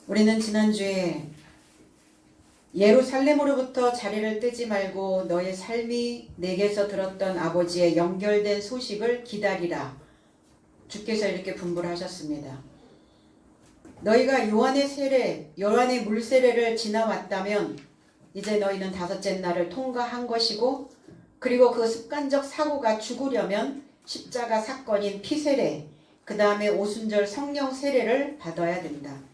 우리는 지난주에 예루살렘으로부터 자리를 뜨지 말고 너의 삶이 내게서 들었던 아버지의 연결된 소식을 기다리라. 주께서 이렇게 분부를 하셨습니다. 너희가 요한의 물 세례를 지나왔다면 이제 너희는 다섯째 날을 통과한 것이고, 그리고 그 습관적 사고가 죽으려면 십자가 사건인 피세례, 그 다음에 오순절 성령 세례를 받아야 된다.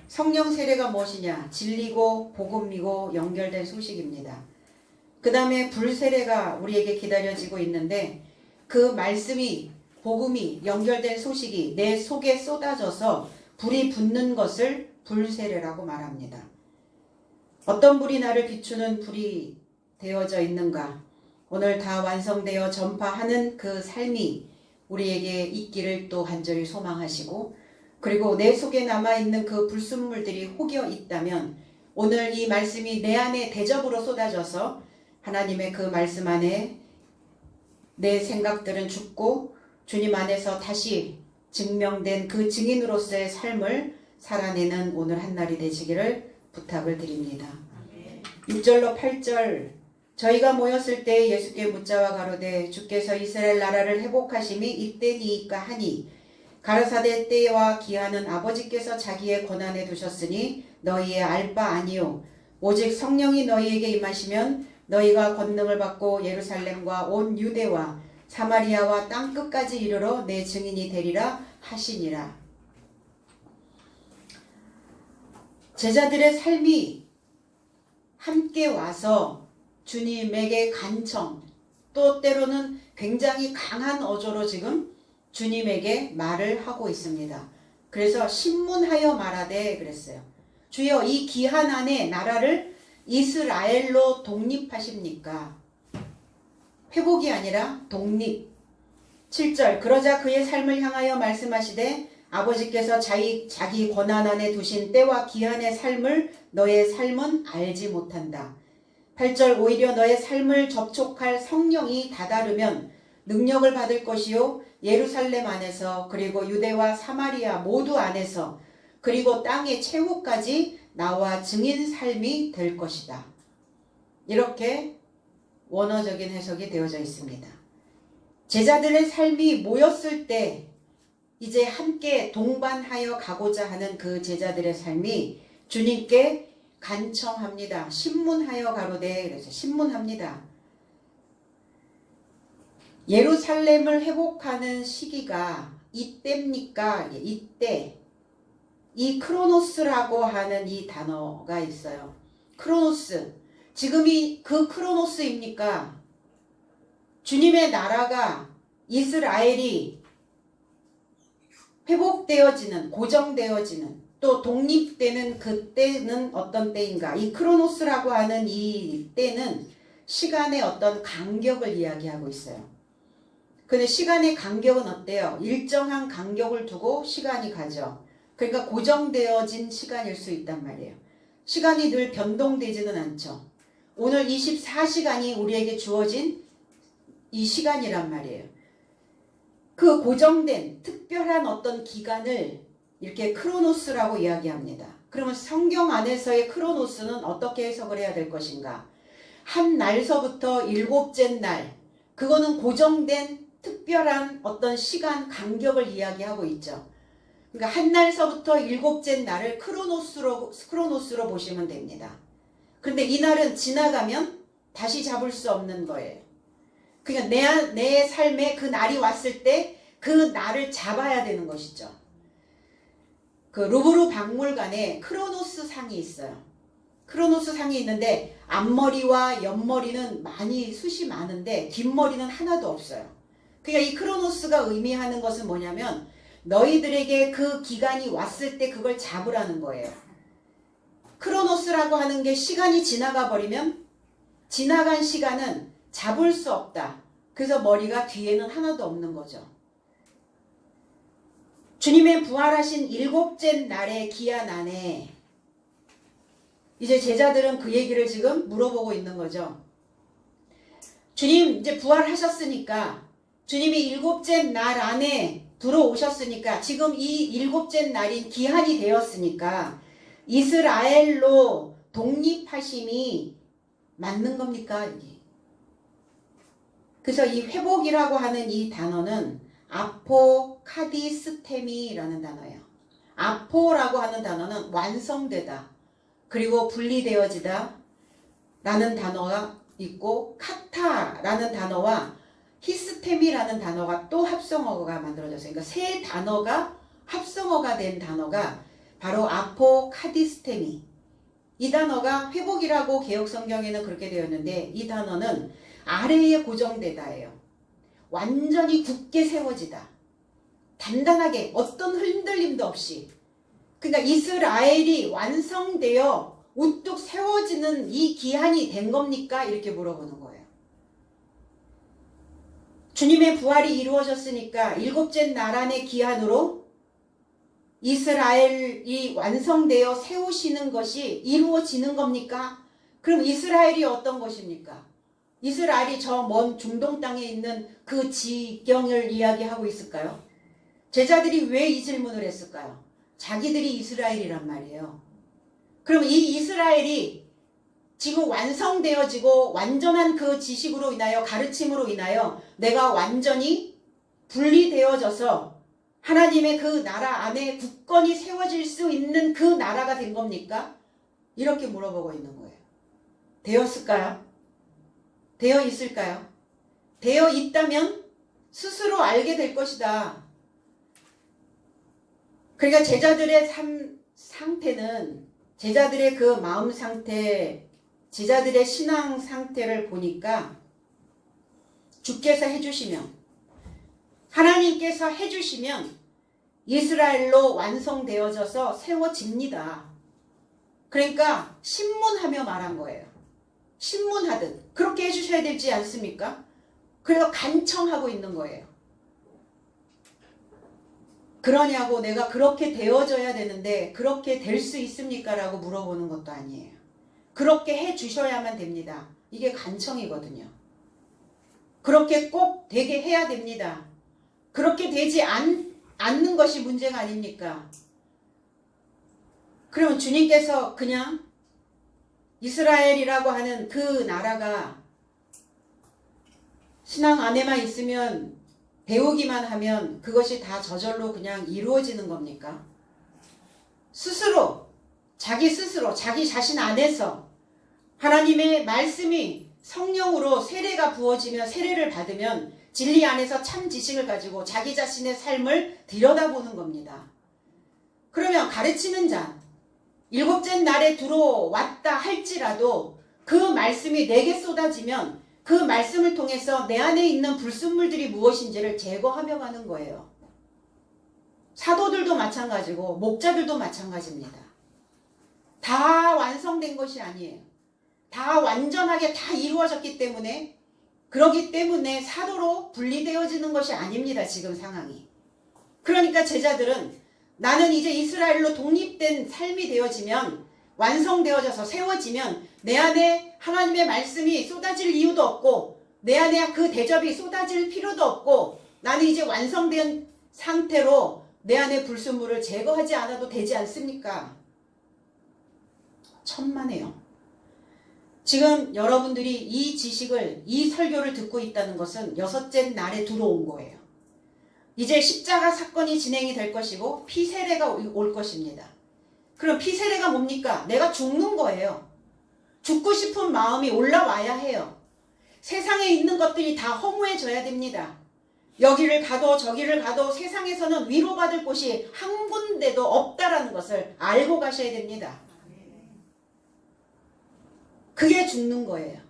성령 세례가 무엇이냐? 진리고 복음이고 연결된 소식입니다. 그 다음에 불 세례가 우리에게 기다려지고 있는데, 그 말씀이 복음이 연결된 소식이 내 속에 쏟아져서 불이 붙는 것을 불 세례라고 말합니다. 어떤 불이 나를 비추는 불이 되어져 있는가? 오늘 다 완성되어 전파하는 그 삶이 우리에게 있기를 또 간절히 소망하시고, 그리고 내 속에 남아있는 그 불순물들이 혹여 있다면 오늘 이 말씀이 내 안에 대접으로 쏟아져서 하나님의 그 말씀 안에 내 생각들은 죽고 주님 안에서 다시 증명된 그 증인으로서의 삶을 살아내는 오늘 한날이 되시기를 부탁을 드립니다. 6절로 8절, 저희가 모였을 때 예수께 묻자와 가로되 주께서 이스라엘 나라를 회복하심이 이때니이까 하니, 가라사대 때와 기한은 아버지께서 자기의 권한에 두셨으니 너희의 알 바 아니요 오직 성령이 너희에게 임하시면 너희가 권능을 받고 예루살렘과 온 유대와 사마리아와 땅끝까지 이르러 내 증인이 되리라 하시니라. 제자들의 삶이 함께 와서 주님에게 간청, 또 때로는 굉장히 강한 어조로 지금 주님에게 말을 하고 있습니다. 그래서 신문하여 말하되 그랬어요. 주여, 이 기한 안에 나라를 이스라엘로 독립하십니까? 회복이 아니라 독립. 7절, 그러자 그의 삶을 향하여 말씀하시되 아버지께서 자기 권한 안에 두신 때와 기한의 삶을 너의 삶은 알지 못한다. 8절, 오히려 너의 삶을 접촉할 성령이 다다르면 능력을 받을 것이요 예루살렘 안에서 그리고 유대와 사마리아 모두 안에서 그리고 땅의 최후까지 나와 증인 삶이 될 것이다. 이렇게 원어적인 해석이 되어져 있습니다. 제자들의 삶이 모였을 때 이제 함께 동반하여 가고자 하는 그 제자들의 삶이 주님께 간청합니다. 신문하여 가로되, 그래서 신문합니다. 예루살렘을 회복하는 시기가 이때입니까? 이때. 이 크로노스라고 하는 이 단어가 있어요. 크로노스. 지금이 그 크로노스입니까? 주님의 나라가, 이스라엘이 회복되어지는, 고정되어지는, 또 독립되는 그때는 어떤 때인가? 이 크로노스라고 하는 이 때는 시간의 어떤 간격을 이야기하고 있어요. 근데 시간의 간격은 어때요? 일정한 간격을 두고 시간이 가죠. 그러니까 고정되어진 시간일 수 있단 말이에요. 시간이 늘 변동되지는 않죠. 오늘 24시간이 우리에게 주어진 이 시간이란 말이에요. 그 고정된 특별한 어떤 기간을 이렇게 크로노스라고 이야기합니다. 그러면 성경 안에서의 크로노스는 어떻게 해석을 해야 될 것인가? 한 날서부터 일곱째 날, 그거는 고정된 특별한 어떤 시간 간격을 이야기하고 있죠. 그러니까 한 날서부터 일곱째 날을 크로노스로 보시면 됩니다. 그런데 이 날은 지나가면 다시 잡을 수 없는 거예요. 그러니까 내 삶에 그 날이 왔을 때 그 날을 잡아야 되는 것이죠. 그 루브르 박물관에 크로노스 상이 있어요. 크로노스 상이 있는데 앞머리와 옆머리는 숱이 많은데 뒷머리는 하나도 없어요. 그러니까 이 크로노스가 의미하는 것은 뭐냐면 너희들에게 그 기간이 왔을 때 그걸 잡으라는 거예요. 크로노스라고 하는 게 시간이 지나가 버리면 지나간 시간은 잡을 수 없다. 그래서 머리가 뒤에는 하나도 없는 거죠. 주님의 부활하신 일곱째 날의 기한 안에 이제 제자들은 그 얘기를 지금 물어보고 있는 거죠. 주님 이제 부활하셨으니까 주님이 일곱째 날 안에 들어오셨으니까 지금 이 일곱째 날인 기한이 되었으니까 이스라엘로 독립하심이 맞는 겁니까? 이게. 그래서 이 회복이라고 하는 이 단어는 아포카디스테미라는 단어예요. 아포라고 하는 단어는 완성되다, 그리고 분리되어지다 라는 단어가 있고, 카타라는 단어와 히스테미라는 단어가 또 합성어가 만들어졌어요. 그러니까 세 단어가 합성어가 된 단어가 바로 아포카디스테미. 이 단어가 회복이라고 개역성경에는 그렇게 되었는데, 이 단어는 아래에 고정되다예요. 완전히 굳게 세워지다. 단단하게 어떤 흔들림도 없이. 그러니까 이스라엘이 완성되어 우뚝 세워지는 이 기한이 된 겁니까? 이렇게 물어보는 거예요. 주님의 부활이 이루어졌으니까 일곱째 나란의 기한으로 이스라엘이 완성되어 세우시는 것이 이루어지는 겁니까? 그럼 이스라엘이 어떤 것입니까? 이스라엘이 저 먼 중동 땅에 있는 그 지경을 이야기하고 있을까요? 제자들이 왜 이 질문을 했을까요? 자기들이 이스라엘이란 말이에요. 그럼 이 이스라엘이 지금 완성되어지고 완전한 그 지식으로 인하여, 가르침으로 인하여 내가 완전히 분리되어져서 하나님의 그 나라 안에 굳건히 세워질 수 있는 그 나라가 된 겁니까? 이렇게 물어보고 있는 거예요. 되었을까요? 되어 있을까요? 되어 있다면 스스로 알게 될 것이다. 그러니까 제자들의 상태는, 제자들의 그 마음 상태, 제자들의 신앙 상태를 보니까 주께서 해주시면, 하나님께서 해주시면 이스라엘로 완성되어져서 세워집니다. 그러니까 신문하며 말한 거예요. 신문하듯 그렇게 해주셔야 되지 않습니까? 그래서 간청하고 있는 거예요. 그러냐고, 내가 그렇게 되어져야 되는데 그렇게 될 수 있습니까? 라고 물어보는 것도 아니에요. 그렇게 해주셔야만 됩니다. 이게 간청이거든요. 그렇게 꼭 되게 해야 됩니다. 그렇게 되지 않는 것이 문제가 아닙니까? 그러면 주님께서 그냥 이스라엘이라고 하는 그 나라가 신앙 안에만 있으면, 배우기만 하면 그것이 다 저절로 그냥 이루어지는 겁니까? 스스로, 자기 스스로, 자기 자신 안에서 하나님의 말씀이 성령으로 세례가 부어지며 세례를 받으면 진리 안에서 참 지식을 가지고 자기 자신의 삶을 들여다보는 겁니다. 그러면 가르치는 자, 일곱째 날에 들어왔다 할지라도 그 말씀이 내게 쏟아지면 그 말씀을 통해서 내 안에 있는 불순물들이 무엇인지를 제거하며 가는 거예요. 사도들도 마찬가지고 목자들도 마찬가지입니다. 다 완성된 것이 아니에요. 다 완전하게 다 이루어졌기 때문에, 그러기 때문에 사도로 분리되어지는 것이 아닙니다. 지금 상황이. 그러니까 제자들은 나는 이제 이스라엘로 독립된 삶이 되어지면, 완성되어져서 세워지면 내 안에 하나님의 말씀이 쏟아질 이유도 없고, 내 안에 그 대접이 쏟아질 필요도 없고, 나는 이제 완성된 상태로 내 안에 불순물을 제거하지 않아도 되지 않습니까? 천만에요. 지금 여러분들이 이 지식을, 이 설교를 듣고 있다는 것은 여섯째 날에 들어온 거예요. 이제 십자가 사건이 진행이 될 것이고 피세례가 올 것입니다. 그럼 피세례가 뭡니까? 내가 죽는 거예요. 죽고 싶은 마음이 올라와야 해요. 세상에 있는 것들이 다 허무해져야 됩니다. 여기를 가도 저기를 가도 세상에서는 위로받을 곳이 한 군데도 없다라는 것을 알고 가셔야 됩니다. 그게 죽는 거예요.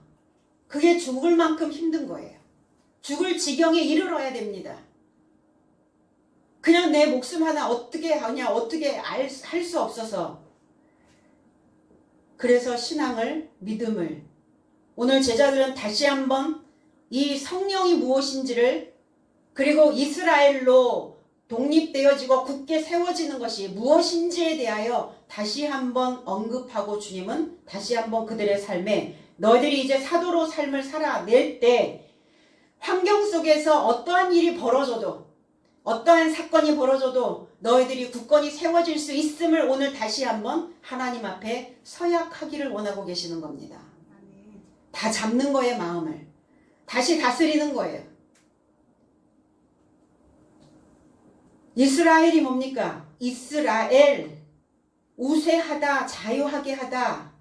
그게 죽을 만큼 힘든 거예요. 죽을 지경에 이르러야 됩니다. 그냥 내 목숨 하나 어떻게 하냐, 어떻게 할 수 없어서. 그래서 신앙을, 믿음을, 오늘 제자들은 다시 한번 이 성령이 무엇인지를, 그리고 이스라엘로 독립되어지고 굳게 세워지는 것이 무엇인지에 대하여 다시 한번 언급하고, 주님은 다시 한번 그들의 삶에, 너희들이 이제 사도로 삶을 살아낼 때 환경 속에서 어떠한 일이 벌어져도, 어떠한 사건이 벌어져도 너희들이 굳건히 세워질 수 있음을 오늘 다시 한번 하나님 앞에 서약하기를 원하고 계시는 겁니다. 다 잡는 거예요, 마음을. 다시 다스리는 거예요. 이스라엘이 뭡니까? 이스라엘, 우세하다, 자유하게 하다.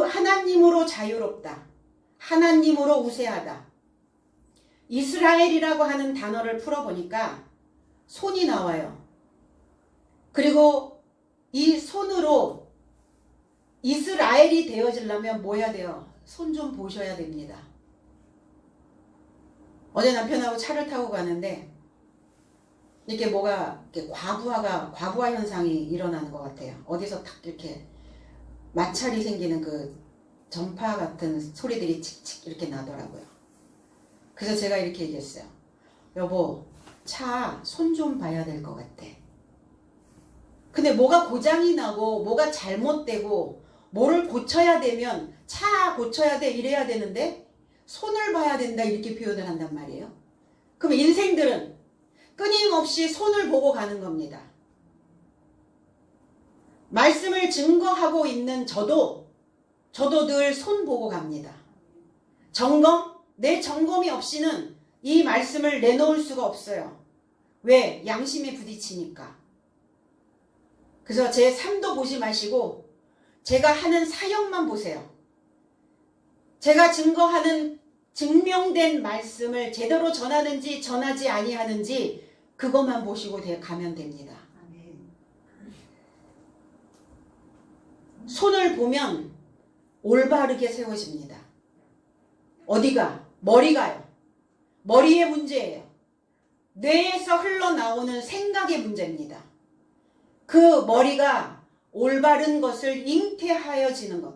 하나님으로 자유롭다. 하나님으로 우세하다. 이스라엘이라고 하는 단어를 풀어보니까 손이 나와요. 그리고 이 손으로 이스라엘이 되어지려면 뭐 해야 돼요? 손 좀 보셔야 됩니다. 어제 남편하고 차를 타고 가는데 이렇게 뭐가 이렇게 과부하 현상이 일어나는 것 같아요. 어디서 탁 이렇게 마찰이 생기는 그 전파 같은 소리들이 칙칙 이렇게 나더라고요. 그래서 제가 이렇게 얘기했어요. 여보, 차 손 좀 봐야 될 것 같아. 근데 뭐가 고장이 나고 뭐가 잘못되고 뭐를 고쳐야 되면 차 고쳐야 돼 이래야 되는데 손을 봐야 된다 이렇게 표현을 한단 말이에요. 그럼 인생들은 끊임없이 손을 보고 가는 겁니다. 말씀을 증거하고 있는 저도 늘 손 보고 갑니다. 내 점검이 없이는 이 말씀을 내놓을 수가 없어요. 왜? 양심에 부딪히니까. 그래서 제 삶도 보지 마시고 제가 하는 사역만 보세요. 제가 증명된 말씀을 제대로 전하는지 전하지 아니하는지 그것만 보시고 가면 됩니다. 손을 보면 올바르게 세워집니다. 어디가? 머리가요. 머리의 문제예요. 뇌에서 흘러나오는 생각의 문제입니다. 그 머리가 올바른 것을 잉태하여지는 것.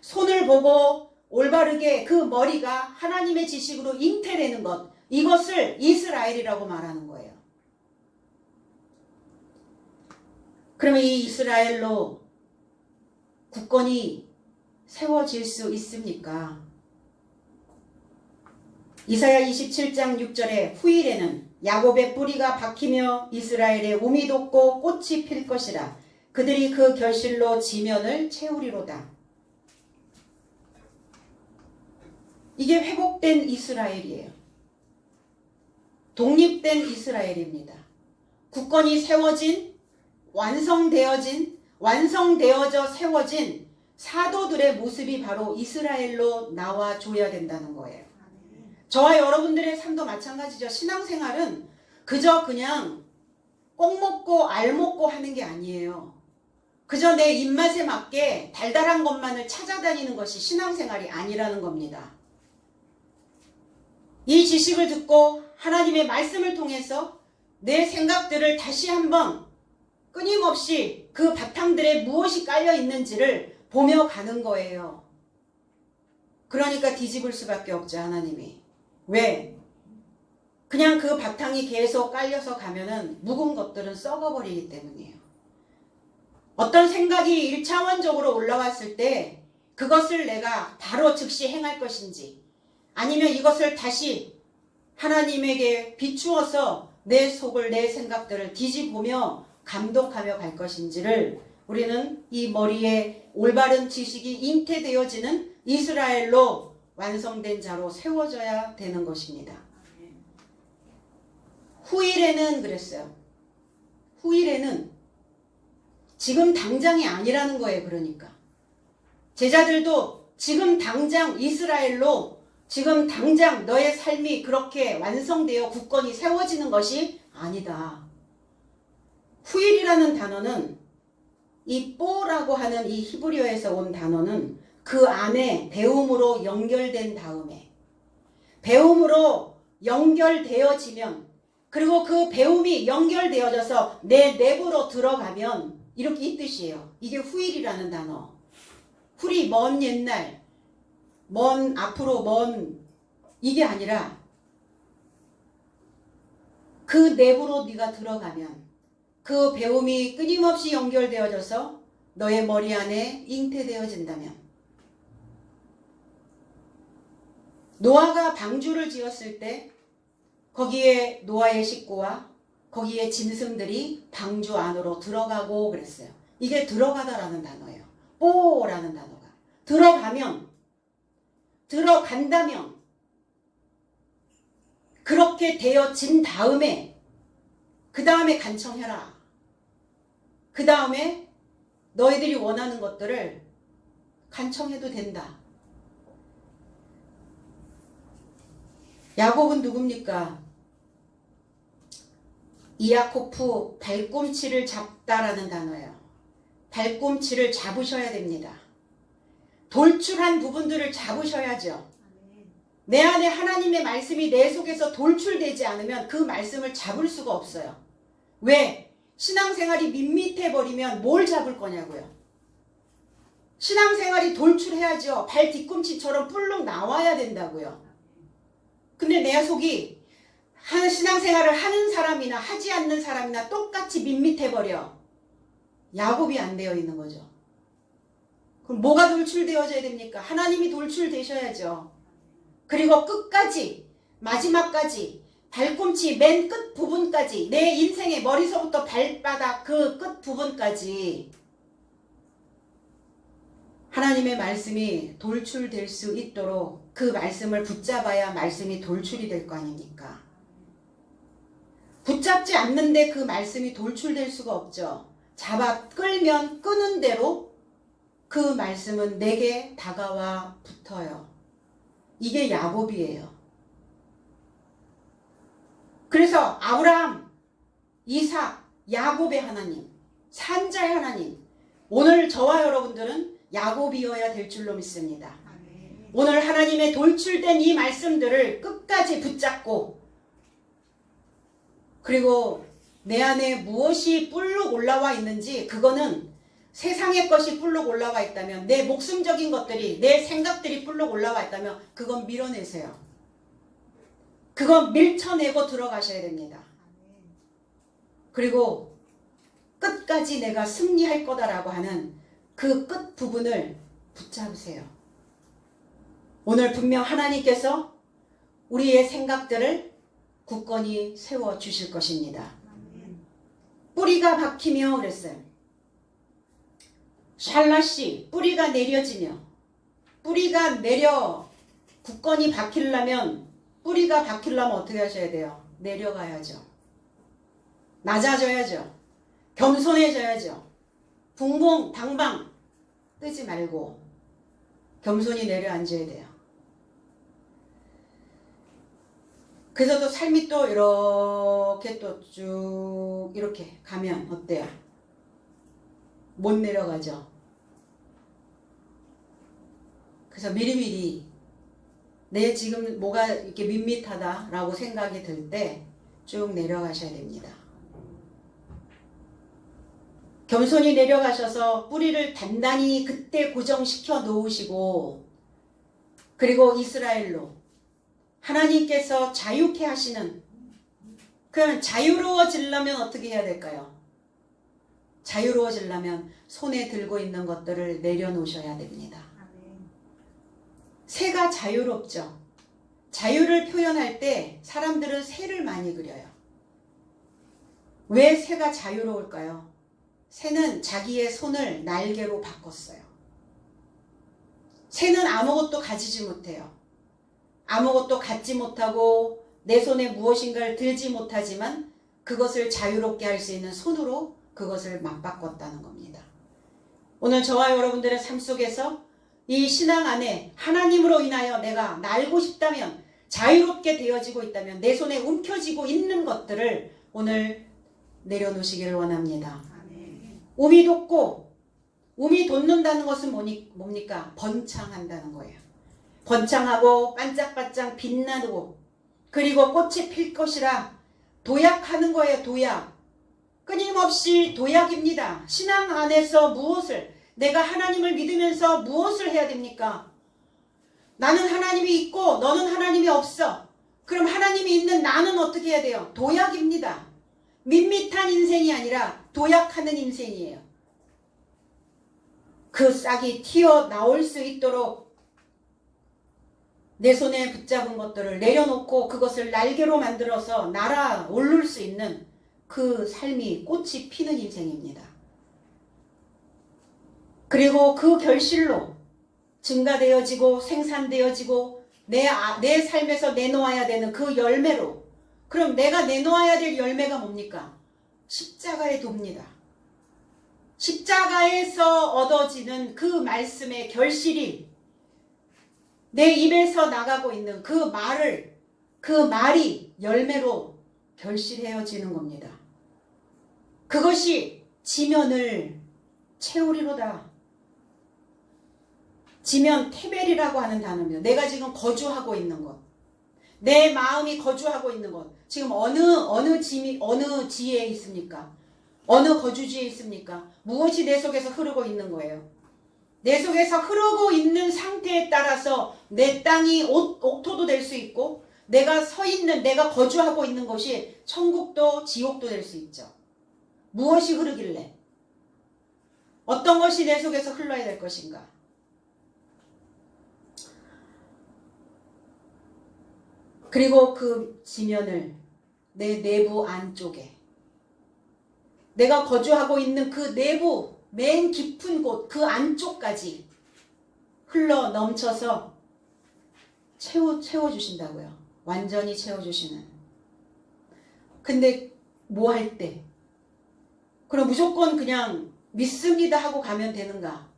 손을 보고 올바르게 그 머리가 하나님의 지식으로 잉태되는 것. 이것을 이스라엘이라고 말하는 거예요. 그러면 이 이스라엘로 굳건히 세워질 수 있습니까? 이사야 27장 6절에 후일에는 야곱의 뿌리가 박히며 이스라엘의 우미 돋고 꽃이 필 것이라. 그들이 그 결실로 지면을 채우리로다. 이게 회복된 이스라엘이에요. 독립된 이스라엘입니다. 굳건히 세워진, 완성되어져 세워진 사도들의 모습이 바로 이스라엘로 나와줘야 된다는 거예요. 저와 여러분들의 삶도 마찬가지죠. 신앙생활은 그냥 꼭 먹고 알 먹고 하는 게 아니에요. 그저 내 입맛에 맞게 달달한 것만을 찾아다니는 것이 신앙생활이 아니라는 겁니다. 이 지식을 듣고 하나님의 말씀을 통해서 내 생각들을 다시 한번 끊임없이 그 바탕들에 무엇이 깔려 있는지를 보며 가는 거예요. 그러니까 뒤집을 수밖에 없죠, 하나님이. 왜? 그냥 그 바탕이 계속 깔려서 가면은 묵은 것들은 썩어버리기 때문이에요. 어떤 생각이 1차원적으로 올라왔을 때 그것을 내가 바로 즉시 행할 것인지 아니면 이것을 다시 하나님에게 비추어서 내 속을, 내 생각들을 뒤집으며 감독하며 갈 것인지를 우리는 이 머리에 올바른 지식이 잉태되어지는 이스라엘로 완성된 자로 세워져야 되는 것입니다. 후일에는 그랬어요. 후일에는 지금 당장이 아니라는 거예요. 그러니까 제자들도 지금 당장 이스라엘로 지금 당장 너의 삶이 그렇게 완성되어 굳건히 세워지는 것이 아니다. 후일이라는 단어는 이 뽀라고 하는 이 히브리어에서 온 단어는 그 안에 배움으로 연결된 다음에 배움으로 연결되어지면 그리고 그 배움이 연결되어져서 내 내부로 들어가면 이렇게 이 뜻이에요. 이게 후일이라는 단어. 후리 먼 옛날, 먼 앞으로 먼 이게 아니라 그 내부로 네가 들어가면 그 배움이 끊임없이 연결되어져서 너의 머리 안에 잉태되어진다면 노아가 방주를 지었을 때 거기에 노아의 식구와 거기에 짐승들이 방주 안으로 들어가고 그랬어요. 이게 들어가다라는 단어예요. 뽀라는 단어가. 들어간다면 그렇게 되어진 다음에 그 다음에 간청해라. 그 다음에 너희들이 원하는 것들을 간청해도 된다. 야곱은 누굽니까? 이야코프 발꿈치를 잡다라는 단어예요. 발꿈치를 잡으셔야 됩니다. 돌출한 부분들을 잡으셔야죠. 내 안에 하나님의 말씀이 내 속에서 돌출되지 않으면 그 말씀을 잡을 수가 없어요. 왜? 신앙생활이 밋밋해버리면 뭘 잡을 거냐고요. 신앙생활이 돌출해야죠. 발 뒤꿈치처럼 뿔룩 나와야 된다고요. 근데 내 속이 신앙생활을 하는 사람이나 하지 않는 사람이나 똑같이 밋밋해버려. 야곱이 안 되어 있는 거죠. 그럼 뭐가 돌출되어져야 됩니까? 하나님이 돌출되셔야죠. 그리고 끝까지, 마지막까지, 발꿈치 맨 끝 부분까지, 내 인생의 머리서부터 발바닥 그 끝 부분까지 하나님의 말씀이 돌출될 수 있도록 그 말씀을 붙잡아야 말씀이 돌출이 될 거 아닙니까? 붙잡지 않는데 그 말씀이 돌출될 수가 없죠. 잡아 끌면 끄는 대로 그 말씀은 내게 다가와 붙어요. 이게 야곱이에요. 그래서 아브라함, 이삭, 야곱의 하나님, 산자의 하나님, 오늘 저와 여러분들은 야곱이어야 될 줄로 믿습니다. 오늘 하나님의 돌출된 이 말씀들을 끝까지 붙잡고, 그리고 내 안에 무엇이 뿔룩 올라와 있는지, 그거는 세상의 것이 뿔룩 올라와 있다면, 내 목숨적인 것들이, 내 생각들이 뿔룩 올라와 있다면 그건 밀어내세요. 그건 밀쳐내고 들어가셔야 됩니다. 그리고 끝까지 내가 승리할 거다라고 하는 그 끝 부분을 붙잡으세요. 오늘 분명 하나님께서 우리의 생각들을 굳건히 세워주실 것입니다. 뿌리가 박히며 그랬어요. 샬라시, 뿌리가 내려지며, 뿌리가 굳건히 박히려면, 뿌리가 박히려면 어떻게 하셔야 돼요? 내려가야죠. 낮아져야죠. 겸손해져야죠. 붕붕 방방 뜨지 말고 겸손히 내려앉아야 돼요. 그래서 또 삶이 또 이렇게 또 쭉 이렇게 가면 어때요? 못 내려가죠. 그래서 미리미리 내 지금 뭐가 이렇게 밋밋하다라고 생각이 들 때 쭉 내려가셔야 됩니다. 겸손히 내려가셔서 뿌리를 단단히 그때 고정시켜 놓으시고, 그리고 이스라엘로 하나님께서 자유케 하시는, 그럼 자유로워지려면 어떻게 해야 될까요? 자유로워지려면 손에 들고 있는 것들을 내려놓으셔야 됩니다. 새가 자유롭죠. 자유를 표현할 때 사람들은 새를 많이 그려요. 왜 새가 자유로울까요? 새는 자기의 손을 날개로 바꿨어요. 새는 아무것도 가지지 못해요. 아무것도 갖지 못하고 내 손에 무엇인가를 들지 못하지만 그것을 자유롭게 할 수 있는 손으로 그것을 맞바꿨다는 겁니다. 오늘 저와 여러분들의 삶 속에서 이 신앙 안에 하나님으로 인하여 내가 날고 싶다면, 자유롭게 되어지고 있다면, 내 손에 움켜쥐고 있는 것들을 오늘 내려놓으시기를 원합니다. 움이 돋고, 움이 돋는다는 것은 뭡니까? 번창한다는 거예요. 번창하고 반짝반짝 빛나고, 그리고 꽃이 필 것이라 도약하는 거예요. 도약. 끊임없이 도약입니다. 신앙 안에서 무엇을, 내가 하나님을 믿으면서 무엇을 해야 됩니까? 나는 하나님이 있고 너는 하나님이 없어. 그럼 하나님이 있는 나는 어떻게 해야 돼요? 도약입니다. 밋밋한 인생이 아니라 도약하는 인생이에요. 그 싹이 튀어나올 수 있도록 내 손에 붙잡은 것들을 내려놓고 그것을 날개로 만들어서 날아 오를 수 있는 그 삶이 꽃이 피는 인생입니다. 그리고 그 결실로 증가되어지고 생산되어지고 내 삶에서 내놓아야 되는 그 열매로, 그럼 내가 내놓아야 될 열매가 뭡니까? 십자가의 도입니다. 십자가에서 얻어지는 그 말씀의 결실이 내 입에서 나가고 있는 그 말이 열매로 결실해지는 겁니다. 그것이 지면을 채우리로다. 지면 테벨이라고 하는 단어입니다. 내가 지금 거주하고 있는 것, 내 마음이 거주하고 있는 것, 지금 어느 지에 있습니까? 어느 거주지에 있습니까? 무엇이 내 속에서 흐르고 있는 거예요? 내 속에서 흐르고 있는 상태에 따라서 내 땅이 옥토도 될 수 있고, 내가 서 있는, 내가 거주하고 있는 것이 천국도 지옥도 될 수 있죠. 무엇이 흐르길래? 어떤 것이 내 속에서 흘러야 될 것인가? 그리고 그 지면을 내 내부 안쪽에, 내가 거주하고 있는 그 내부 맨 깊은 곳, 그 안쪽까지 흘러 넘쳐서 채워주신다고요. 완전히 채워주시는. 근데 뭐 할 때? 그럼 무조건 그냥 믿습니다 하고 가면 되는가?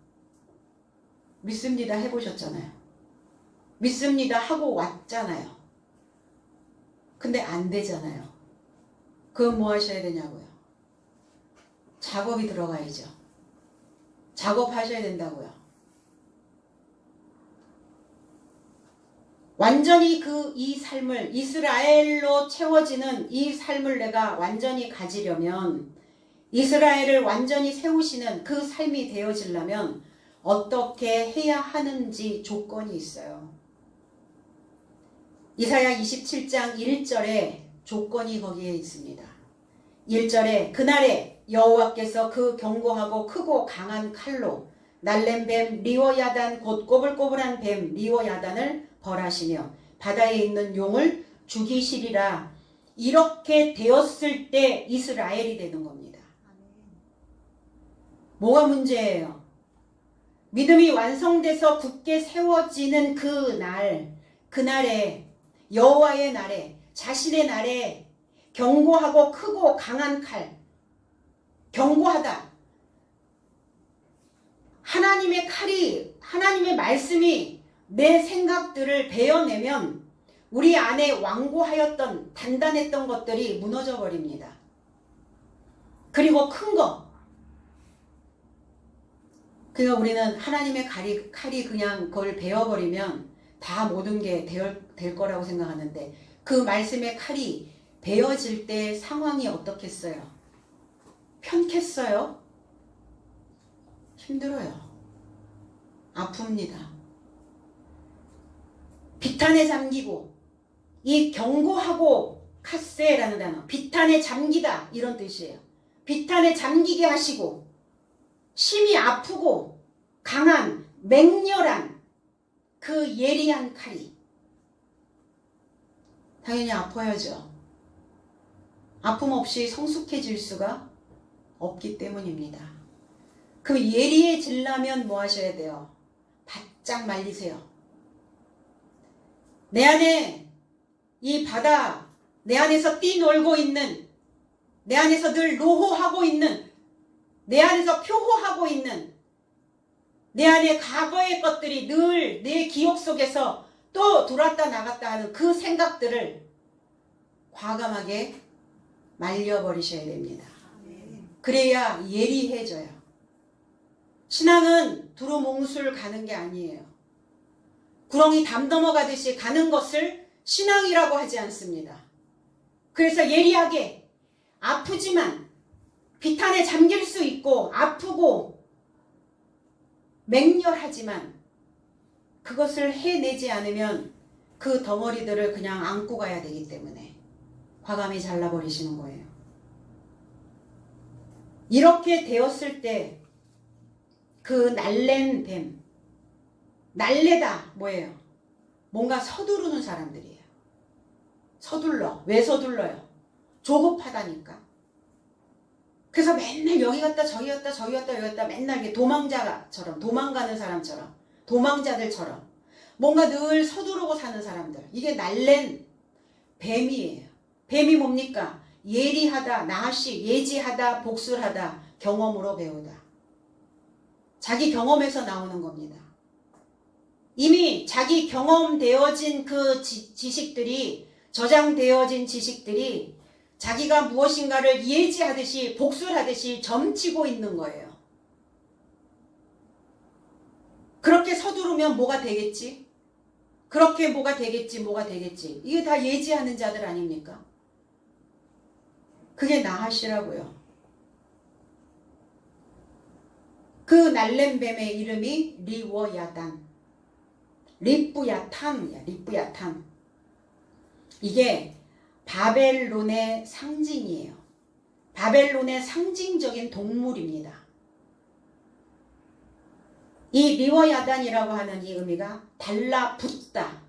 믿습니다 해보셨잖아요. 믿습니다 하고 왔잖아요. 근데 안 되잖아요. 그럼 뭐 하셔야 되냐고요? 작업이 들어가야죠. 작업하셔야 된다고요. 완전히 이 삶을, 이스라엘로 채워지는 이 삶을 내가 완전히 가지려면, 이스라엘을 완전히 세우시는 그 삶이 되어지려면 어떻게 해야 하는지 조건이 있어요. 이사야 27장 1절에 조건이 거기에 있습니다. 1절에 그날에 여호와께서 그 견고하고 크고 강한 칼로 날렘 뱀 리워야단, 곧 꼬불꼬불한 뱀 리워야단을 벌하시며 바다에 있는 용을 죽이시리라. 이렇게 되었을 때 이스라엘이 되는 겁니다. 뭐가 문제예요? 믿음이 완성돼서 굳게 세워지는 그날에 여호와의 날에, 자신의 날에 견고하고 크고 강한 칼, 견고하다. 하나님의 칼이, 하나님의 말씀이 내 생각들을 베어내면 우리 안에 완고하였던, 단단했던 것들이 무너져 버립니다. 그리고 큰 거. 그러니까 우리는 하나님의 칼이 그냥 그걸 베어버리면 다 모든 게 될 거라고 생각하는데, 그 말씀의 칼이 베어질 때 상황이 어떻겠어요? 편겠어요? 힘들어요. 아픕니다. 비탄에 잠기고, 이 견고하고 카세라는 단어, 비탄에 잠기다 이런 뜻이에요. 비탄에 잠기게 하시고 심히 아프고 강한 맹렬한 그 예리한 칼이, 당연히 아파야죠. 아픔 없이 성숙해질 수가 없기 때문입니다. 그럼 예리해지려면 뭐 하셔야 돼요? 바짝 말리세요. 내 안에 이 바다, 내 안에서 뛰놀고 있는, 내 안에서 늘 노호하고 있는, 내 안에서 표호하고 있는, 내 안에 과거의 것들이 늘 내 기억 속에서 또 들어왔다 나갔다 하는 그 생각들을 과감하게 말려버리셔야 됩니다. 그래야 예리해져요. 신앙은 두루뭉술 가는 게 아니에요. 구렁이 담 넘어가듯이 가는 것을 신앙이라고 하지 않습니다. 그래서 예리하게, 아프지만 비탄에 잠길 수 있고 아프고 맹렬하지만 그것을 해내지 않으면 그 덩어리들을 그냥 안고 가야 되기 때문에 과감히 잘라버리시는 거예요. 이렇게 되었을 때 그 날랜 뱀, 날래다 뭐예요? 뭔가 서두르는 사람들이에요. 서둘러. 왜 서둘러요? 조급하다니까. 그래서 맨날 여기 갔다 저기 갔다 저기 갔다 여기 갔다 맨날 이렇게 도망자처럼, 도망가는 사람처럼, 도망자들처럼 뭔가 늘 서두르고 사는 사람들. 이게 날랜 뱀이에요. 뱀이 뭡니까? 예리하다, 나시, 예지하다, 복술하다, 경험으로 배우다. 자기 경험에서 나오는 겁니다. 이미 자기 경험되어진 그 지식들이, 저장되어진 지식들이 자기가 무엇인가를 예지하듯이, 복술하듯이 점치고 있는 거예요. 그렇게 서두르면 뭐가 되겠지? 그렇게 뭐가 되겠지, 뭐가 되겠지. 이게 다 예지하는 자들 아닙니까? 그게 나하시라고요. 그 날렘뱀의 이름이 리워야단. 리뿌야탕이야, 리뿌야탕. 이게 바벨론의 상징이에요. 바벨론의 상징적인 동물입니다. 이 리워야단이라고 하는 이 의미가 달라붙다,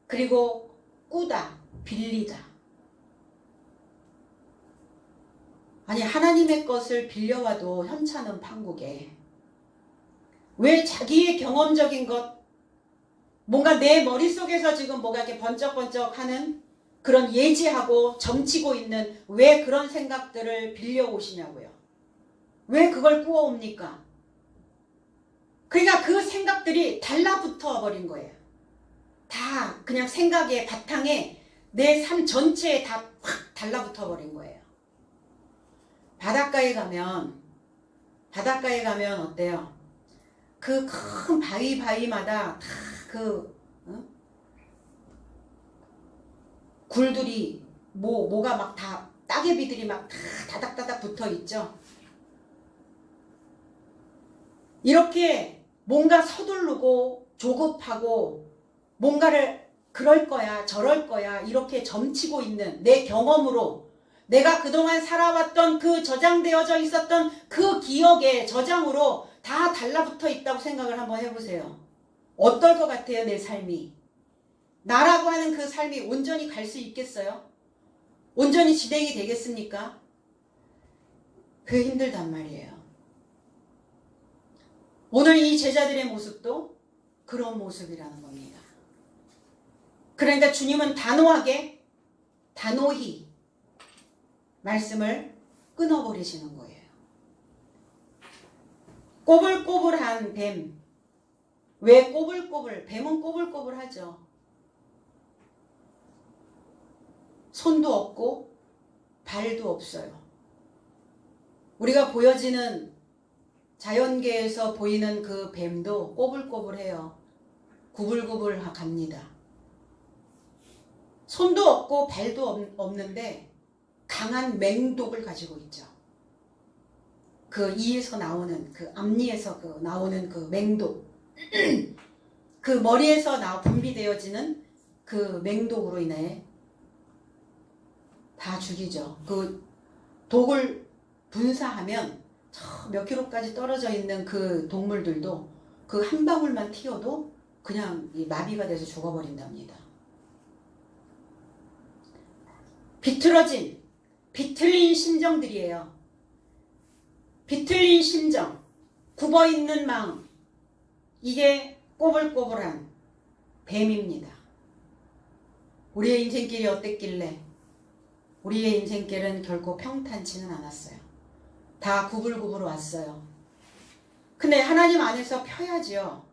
그리고 꾸다, 빌리다. 아니, 하나님의 것을 빌려와도 현찮은 판국에 왜 자기의 경험적인 것, 뭔가 내 머릿속에서 지금 뭐가 이렇게 번쩍번쩍 하는 그런 예지하고 점치고 있는 왜 그런 생각들을 빌려오시냐고요. 왜 그걸 꾸어옵니까? 그러니까 그 생각들이 달라붙어 버린 거예요. 다 그냥 생각의 바탕에 내 삶 전체에 다 확 달라붙어 버린 거예요. 바닷가에 가면 어때요? 그 큰 바위마다 다 굴들이 뭐가 막 다 따개비들이 막 다 다닥다닥 붙어 있죠. 이렇게 뭔가 서두르고 조급하고 뭔가를 그럴 거야 저럴 거야 이렇게 점치고 있는 내 경험으로, 내가 그동안 살아왔던 그 저장되어져 있었던 그 기억의 저장으로 다 달라붙어 있다고 생각을 한번 해보세요. 어떨 것 같아요? 내 삶이. 나라고 하는 그 삶이 온전히 갈 수 있겠어요? 온전히 진행이 되겠습니까? 그게 힘들단 말이에요. 오늘 이 제자들의 모습도 그런 모습이라는 겁니다. 그러니까 주님은 단호히 말씀을 끊어버리시는 거예요. 꼬불꼬불한 뱀. 왜 꼬불꼬불? 뱀은 꼬불꼬불하죠. 손도 없고 발도 없어요. 우리가 보여지는 자연계에서 보이는 그 뱀도 꼬불꼬불해요. 구불구불 갑니다. 손도 없고 발도 없는데 강한 맹독을 가지고 있죠. 그 이에서 나오는, 그 앞니에서 나오는 그 맹독, 그 머리에서 분비되어지는 그 맹독으로 인해 다 죽이죠. 그 독을 분사하면 저 몇 킬로까지 떨어져 있는 그 동물들도 그 한 방울만 튀어도 그냥 이 마비가 돼서 죽어버린답니다. 비틀린 심정들이에요. 비틀린 심정, 굽어있는 마음, 이게 꼬불꼬불한 뱀입니다. 우리의 인생길이 어땠길래? 우리의 인생길은 결코 평탄치는 않았어요. 다 구불구불 왔어요. 근데 하나님 안에서 펴야지요.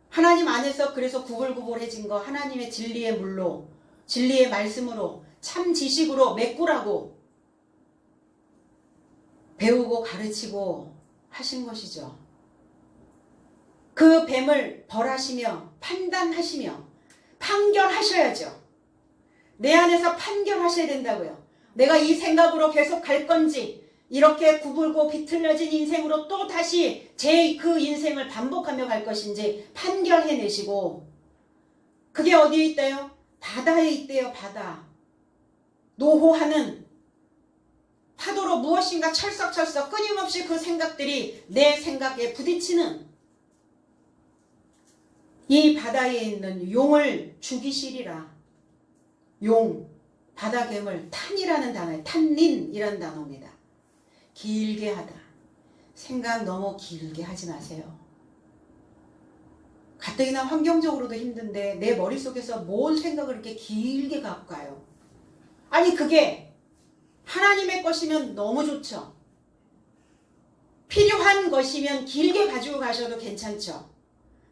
하나님 안에서 그래서 구불구불해진 거 하나님의 진리의 물로, 진리의 말씀으로, 참 지식으로 메꾸라고 배우고 가르치고 하신 것이죠. 그 뱀을 벌하시며 판단하시며 판결하셔야죠. 내 안에서 판결하셔야 된다고요. 내가 이 생각으로 계속 갈 건지, 이렇게 구불고 비틀려진 인생으로 또 다시 그 인생을 반복하며 갈 것인지 판결해내시고, 그게 어디에 있대요? 바다에 있대요. 바다. 노호하는 파도로 무엇인가 철썩철썩 끊임없이 그 생각들이 내 생각에 부딪히는, 이 바다에 있는 용을 죽이시리라. 용, 바다 괴물, 탄이라는 단어예요. 탄닌이라는 단어입니다. 길게 하다. 생각 너무 길게 하지 마세요. 가뜩이나 환경적으로도 힘든데 내 머릿속에서 뭔 생각을 이렇게 길게 갖고 가요. 아니 그게 하나님의 것이면 너무 좋죠. 필요한 것이면 길게 가지고 가셔도 괜찮죠.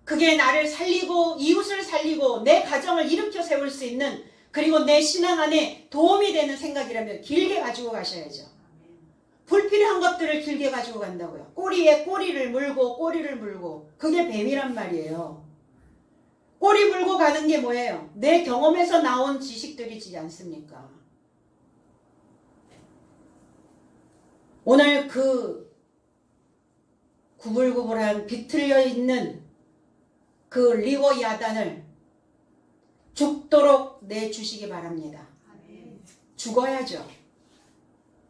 그게 나를 살리고 이웃을 살리고 내 가정을 일으켜 세울 수 있는, 그리고 내 신앙 안에 도움이 되는 생각이라면 길게 가지고 가셔야죠. 불필요한 것들을 길게 가지고 간다고요. 꼬리에 꼬리를 물고 그게 뱀이란 말이에요. 꼬리 물고 가는 게 뭐예요? 내 경험에서 나온 지식들이지 않습니까? 오늘 그 구불구불한 비틀려 있는 그 리워 야단을 죽도록 내주시기 바랍니다. 죽어야죠.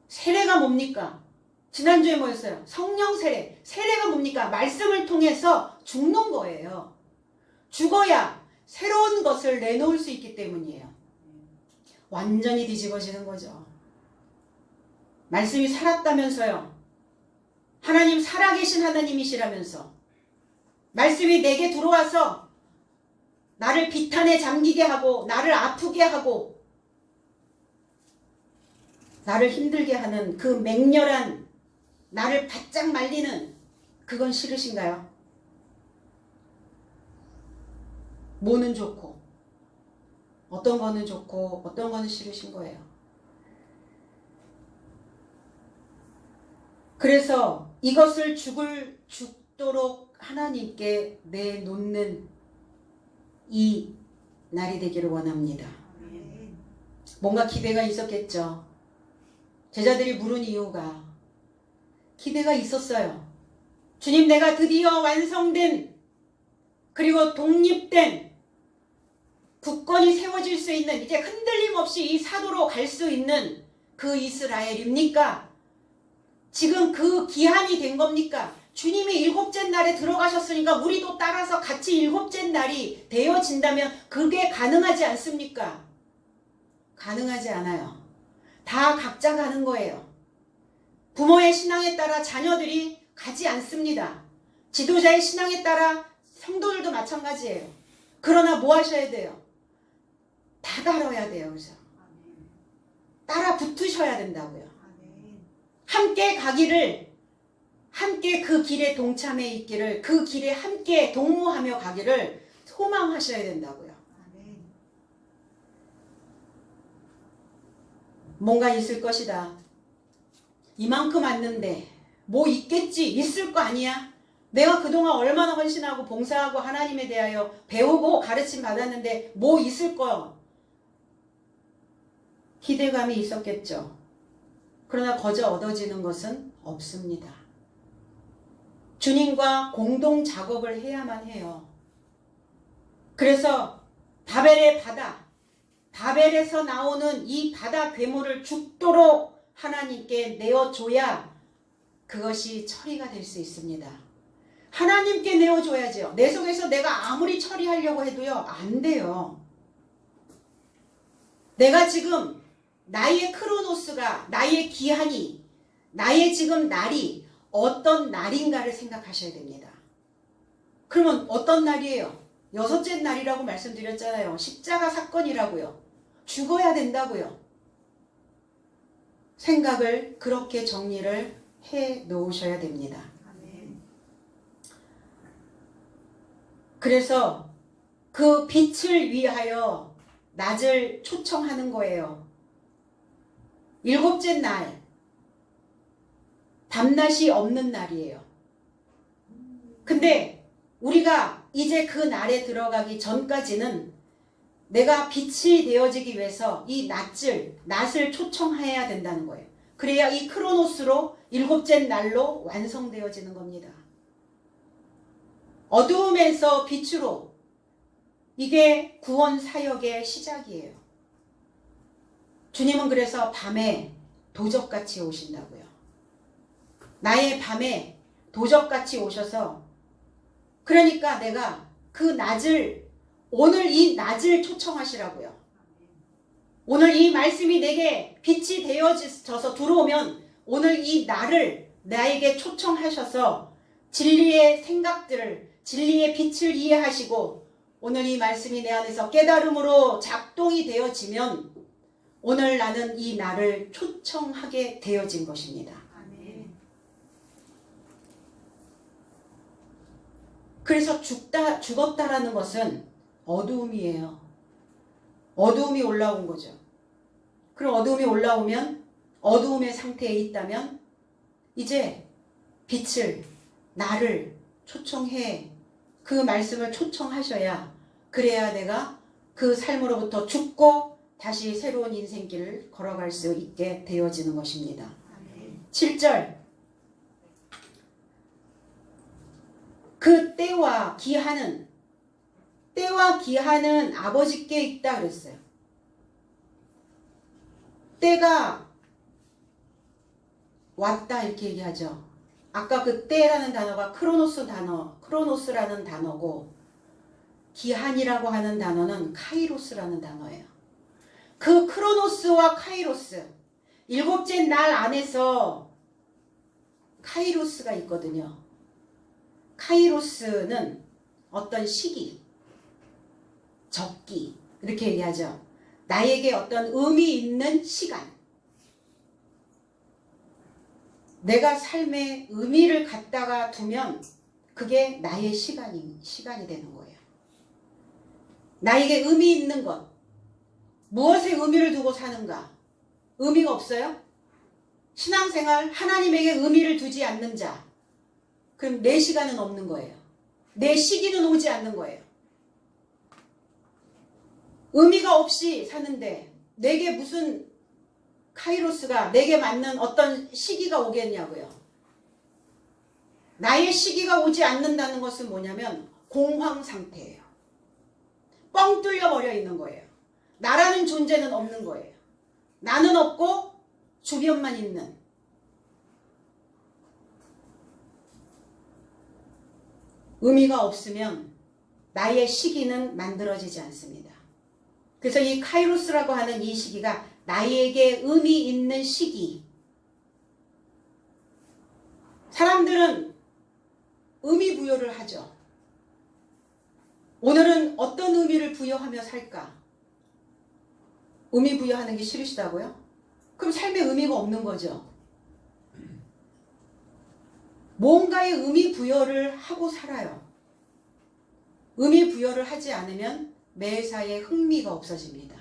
세례가 뭡니까? 지난주에 뭐였어요? 성령 세례. 세례가 뭡니까? 말씀을 통해서 죽는 거예요. 죽어야 새로운 것을 내놓을 수 있기 때문이에요. 완전히 뒤집어지는 거죠. 말씀이 살았다면서요. 하나님 살아계신 하나님이시라면서 말씀이 내게 들어와서 나를 비탄에 잠기게 하고 나를 아프게 하고 나를 힘들게 하는 그 맹렬한, 나를 바짝 말리는, 그건 싫으신가요? 뭐는 좋고 어떤 거는 좋고 어떤 거는 싫으신 거예요. 그래서 이것을 죽도록 하나님께 내놓는 이 날이 되기를 원합니다. 뭔가 기대가 있었겠죠. 제자들이 물은 이유가 기대가 있었어요. 주님, 내가 드디어 완성된, 그리고 독립된 국권이 세워질 수 있는, 이제 흔들림 없이 이 사도로 갈 수 있는 그 이스라엘입니까? 지금 그 기한이 된 겁니까? 주님이 일곱째 날에 들어가셨으니까 우리도 따라서 같이 일곱째 날이 되어진다면 그게 가능하지 않습니까? 가능하지 않아요. 다 각자 가는 거예요. 부모의 신앙에 따라 자녀들이 가지 않습니다. 지도자의 신앙에 따라 성도들도 마찬가지예요. 그러나 뭐 하셔야 돼요? 다 따라야 돼요. 그래서 따라 붙으셔야 된다고요. 함께 가기를, 함께 그 길에 동참해 있기를, 그 길에 함께 동무하며 가기를 소망하셔야 된다고요. 뭔가 있을 것이다. 이만큼 왔는데 뭐 있겠지, 있을 거 아니야? 내가 그동안 얼마나 헌신하고 봉사하고 하나님에 대하여 배우고 가르침 받았는데 뭐 있을 거요? 기대감이 있었겠죠. 그러나 거저 얻어지는 것은 없습니다. 주님과 공동 작업을 해야만 해요. 그래서 바벨의 바다, 바벨에서 나오는 이 바다 괴물을 죽도록 하나님께 내어줘야 그것이 처리가 될 수 있습니다. 하나님께 내어줘야죠. 내 속에서 내가 아무리 처리하려고 해도요, 안 돼요. 내가 지금 나의 크로노스가, 나의 기한이, 나의 지금 날이 어떤 날인가를 생각하셔야 됩니다. 그러면 어떤 날이에요? 여섯째 날이라고 말씀드렸잖아요. 십자가 사건이라고요. 죽어야 된다고요. 생각을 그렇게 정리를 해 놓으셔야 됩니다. 그래서 그 빛을 위하여 낮을 초청하는 거예요. 일곱째 날, 밤낮이 없는 날이에요. 근데 우리가 이제 그 날에 들어가기 전까지는 내가 빛이 되어지기 위해서 이 낮을 초청해야 된다는 거예요. 그래야 이 크로노스로 일곱째 날로 완성되어지는 겁니다. 어두움에서 빛으로, 이게 구원 사역의 시작이에요. 주님은 그래서 밤에 도적같이 오신다고요. 나의 밤에 도적같이 오셔서, 그러니까 내가 그 낮을, 오늘 이 낮을 초청하시라고요. 오늘 이 말씀이 내게 빛이 되어져서 들어오면 오늘 이 날을 나에게 초청하셔서 진리의 생각들을, 진리의 빛을 이해하시고 오늘 이 말씀이 내 안에서 깨달음으로 작동이 되어지면 오늘 나는 이 날을 초청하게 되어진 것입니다. 그래서 죽었다라는 것은 어두움이에요. 어두움이 올라온 거죠. 그럼 어두움이 올라오면 어두움의 상태에 있다면 이제 빛을, 나를 초청해 그 말씀을 초청하셔야 그래야 내가 그 삶으로부터 죽고 다시 새로운 인생길을 걸어갈 수 있게 되어지는 것입니다. 7절 그 때와 기한은 아버지께 있다 그랬어요. 때가 왔다 이렇게 얘기하죠. 아까 그 때라는 단어가 크로노스라는 단어고 기한이라고 하는 단어는 카이로스라는 단어예요. 그 크로노스와 카이로스, 일곱째 날 안에서 카이로스가 있거든요. 카이로스는 어떤 시기, 적기 이렇게 얘기하죠. 나에게 어떤 의미 있는 시간, 내가 삶에 의미를 갖다가 두면 그게 나의 시간이 되는 거예요. 나에게 의미 있는 것, 무엇에 의미를 두고 사는가? 의미가 없어요? 신앙생활, 하나님에게 의미를 두지 않는 자, 그럼 내 시간은 없는 거예요. 내 시기는 오지 않는 거예요. 의미가 없이 사는데 내게 무슨 카이로스가, 내게 맞는 어떤 시기가 오겠냐고요. 나의 시기가 오지 않는다는 것은 뭐냐면 공황 상태예요. 뻥 뚫려 버려 있는 거예요. 나라는 존재는 없는 거예요. 나는 없고 주변만 있는. 의미가 없으면 나의 시기는 만들어지지 않습니다. 그래서 이 카이로스라고 하는 이 시기가 나에게 의미 있는 시기. 사람들은 의미 부여를 하죠. 오늘은 어떤 의미를 부여하며 살까? 의미 부여하는 게 싫으시다고요? 그럼 삶에 의미가 없는 거죠. 뭔가의 의미 부여를 하고 살아요. 의미 부여를 하지 않으면 매사에 흥미가 없어집니다.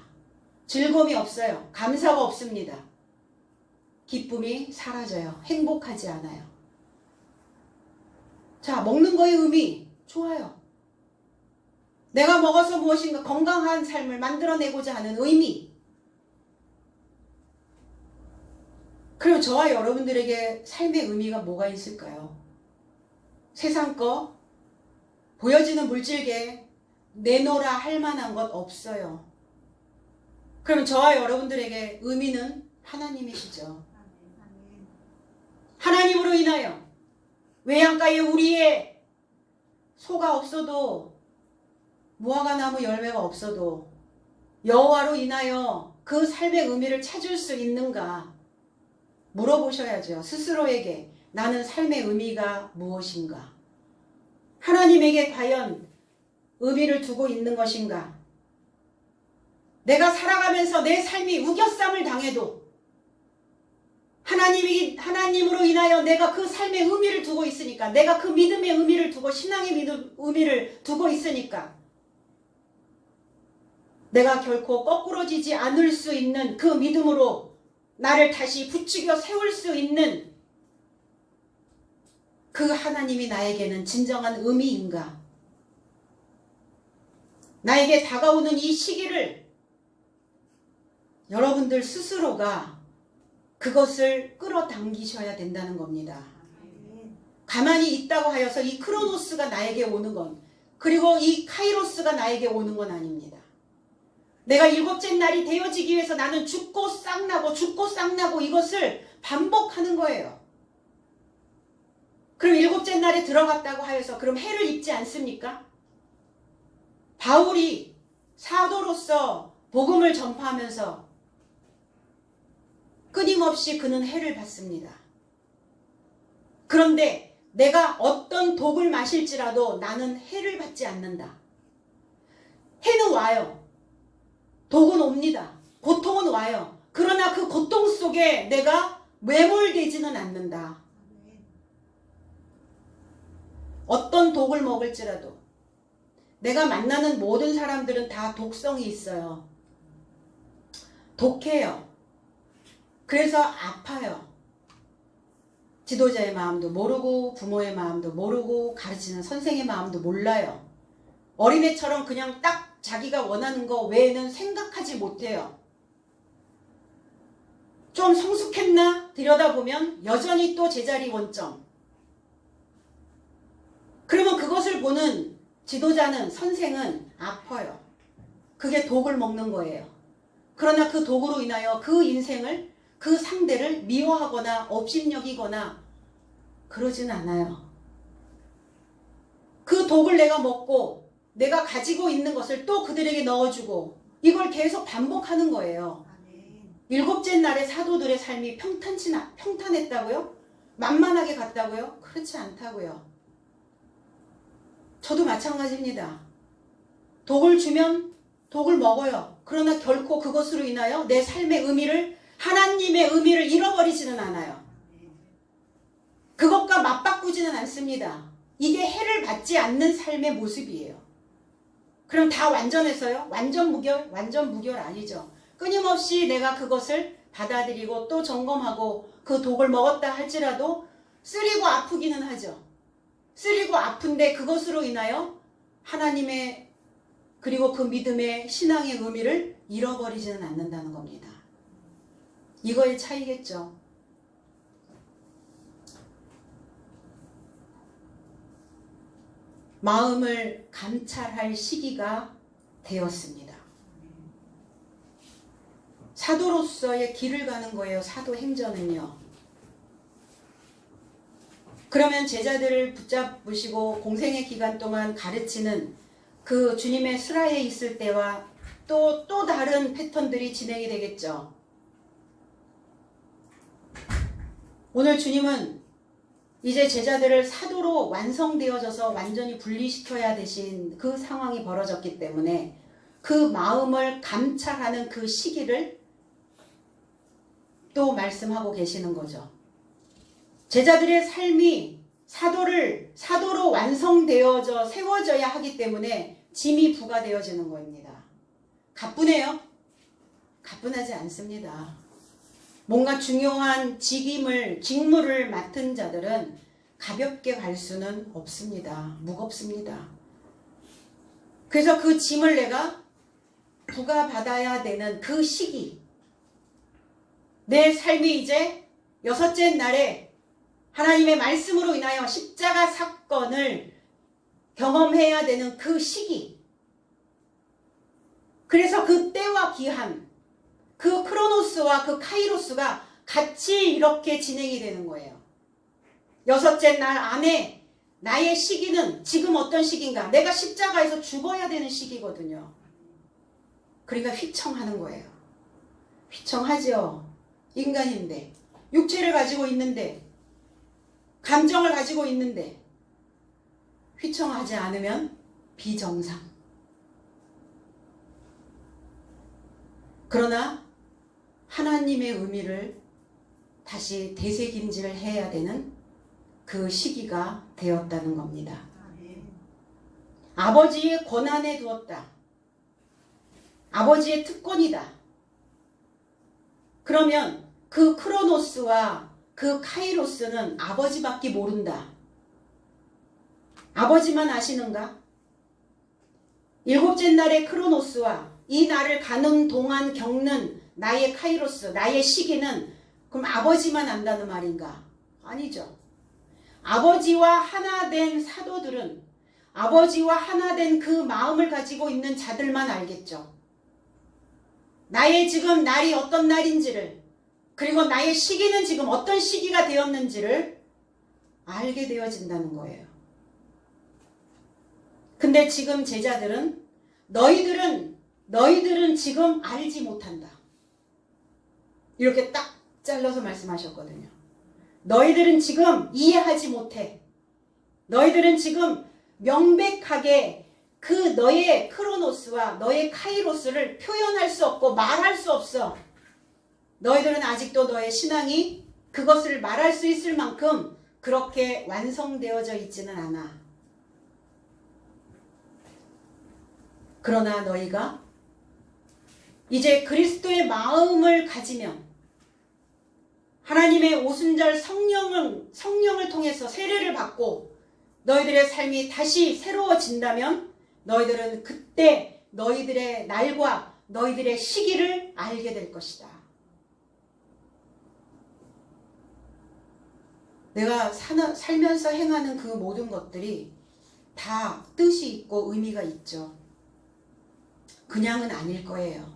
즐거움이 없어요. 감사가 없습니다. 기쁨이 사라져요. 행복하지 않아요. 자, 먹는 거의 의미 좋아요. 내가 먹어서 무엇인가 건강한 삶을 만들어내고자 하는 의미. 그럼 저와 여러분들에게 삶의 의미가 뭐가 있을까요? 세상 거, 보여지는 물질계, 내놓으라 할 만한 것 없어요. 그럼 저와 여러분들에게 의미는 하나님이시죠. 하나님으로 인하여 외양가에 우리의 소가 없어도, 무화과나무 열매가 없어도 여호와로 인하여 그 삶의 의미를 찾을 수 있는가 물어보셔야죠. 스스로에게 나는 삶의 의미가 무엇인가? 하나님에게 과연 의미를 두고 있는 것인가? 내가 살아가면서 내 삶이 우겨쌈을 당해도 하나님으로 인하여 내가 그 삶의 의미를 두고 있으니까, 내가 그 믿음의 의미를 두고, 신앙의 의미를 두고 있으니까 내가 결코 거꾸러지지 않을 수 있는 그 믿음으로 나를 다시 부추겨 세울 수 있는 그 하나님이 나에게는 진정한 의미인가? 나에게 다가오는 이 시기를 여러분들 스스로가 그것을 끌어당기셔야 된다는 겁니다. 가만히 있다고 하여서 이 크로노스가 나에게 오는 건, 그리고 이 카이로스가 나에게 오는 건 아닙니다. 내가 일곱째 날이 되어지기 위해서 나는 죽고 싹나고 이것을 반복하는 거예요. 그럼 일곱째 날에 들어갔다고 하여서 그럼 해를 입지 않습니까? 바울이 사도로서 복음을 전파하면서 끊임없이 그는 해를 받습니다. 그런데 내가 어떤 독을 마실지라도 나는 해를 받지 않는다. 해는 와요. 독은 옵니다. 고통은 와요. 그러나 그 고통 속에 내가 매몰되지는 않는다. 어떤 독을 먹을지라도 내가 만나는 모든 사람들은 다 독성이 있어요. 독해요. 그래서 아파요. 지도자의 마음도 모르고 부모의 마음도 모르고 가르치는 선생의 마음도 몰라요. 어린애처럼 그냥 딱 자기가 원하는 거 외에는 생각하지 못해요. 좀 성숙했나 들여다보면 여전히 또 제자리 원점. 그러면 그것을 보는 지도자는, 선생은 아파요. 그게 독을 먹는 거예요. 그러나 그 독으로 인하여 그 인생을, 그 상대를 미워하거나 업신여기거나 그러지는 않아요. 그 독을 내가 먹고 내가 가지고 있는 것을 또 그들에게 넣어주고 이걸 계속 반복하는 거예요. 7째 날에 사도들의 삶이 평탄했다고요? 만만하게 갔다고요? 그렇지 않다고요. 저도 마찬가지입니다. 독을 주면 독을 먹어요. 그러나 결코 그것으로 인하여 내 삶의 의미를, 하나님의 의미를 잃어버리지는 않아요. 그것과 맞바꾸지는 않습니다. 이게 해를 받지 않는 삶의 모습이에요. 그럼 다 완전해서요? 완전 무결 아니죠. 끊임없이 내가 그것을 받아들이고 또 점검하고 그 독을 먹었다 할지라도 쓰리고 아프기는 하죠. 쓰리고 아픈데 그것으로 인하여 하나님의 그리고 그 믿음의 신앙의 의미를 잃어버리지는 않는다는 겁니다. 이거의 차이겠죠. 마음을 감찰할 시기가 되었습니다. 사도로서의 길을 가는 거예요. 사도행전은요. 그러면 제자들을 붙잡으시고 공생의 기간 동안 가르치는 그 주님의 스라에 있을 때와 또 다른 패턴들이 진행이 되겠죠. 오늘 주님은 이제 제자들을 사도로 완성되어져서 완전히 분리시켜야 되신 그 상황이 벌어졌기 때문에 그 마음을 감찰하는 그 시기를 또 말씀하고 계시는 거죠. 제자들의 삶이 사도로 완성되어져 세워져야 하기 때문에 짐이 부과되어지는 겁니다. 가뿐해요? 가뿐하지 않습니다. 뭔가 중요한 직무를 맡은 자들은 가볍게 갈 수는 없습니다. 무겁습니다. 그래서 그 짐을 내가 부과받아야 되는 그 시기, 내 삶이 이제 6째 날에 하나님의 말씀으로 인하여 십자가 사건을 경험해야 되는 그 시기, 그래서 그 때와 기한, 그 크로노스와 그 카이로스가 같이 이렇게 진행이 되는 거예요. 6째 날 안에 나의 시기는 지금 어떤 시기인가? 내가 십자가에서 죽어야 되는 시기거든요. 그러니까 휘청하는 거예요. 휘청하죠. 인간인데, 육체를 가지고 있는데, 감정을 가지고 있는데 휘청하지 않으면 비정상. 그러나 하나님의 의미를 다시 되새김질 해야 되는 그 시기가 되었다는 겁니다. 아버지의 권한에 두었다. 아버지의 특권이다. 그러면 그 크로노스와 그 카이로스는 아버지밖에 모른다. 아버지만 아시는가? 7째 날의 크로노스와 이 날을 가는 동안 겪는 나의 카이로스, 나의 시기는 그럼 아버지만 안다는 말인가? 아니죠. 아버지와 하나 된 사도들은 아버지와 하나 된 그 마음을 가지고 있는 자들만 알겠죠. 나의 지금 날이 어떤 날인지를, 그리고 나의 시기는 지금 어떤 시기가 되었는지를 알게 되어진다는 거예요. 근데 지금 제자들은 너희들은 지금 알지 못한다. 이렇게 딱 잘라서 말씀하셨거든요. 너희들은 지금 이해하지 못해. 너희들은 지금 명백하게 그 너의 크로노스와 너의 카이로스를 표현할 수 없고 말할 수 없어. 너희들은 아직도 너의 신앙이 그것을 말할 수 있을 만큼 그렇게 완성되어져 있지는 않아. 그러나 너희가 이제 그리스도의 마음을 가지면 하나님의 오순절 성령을 통해서 세례를 받고 너희들의 삶이 다시 새로워진다면 너희들은 그때 너희들의 날과 너희들의 시기를 알게 될 것이다. 내가 살면서 행하는 그 모든 것들이 다 뜻이 있고 의미가 있죠. 그냥은 아닐 거예요.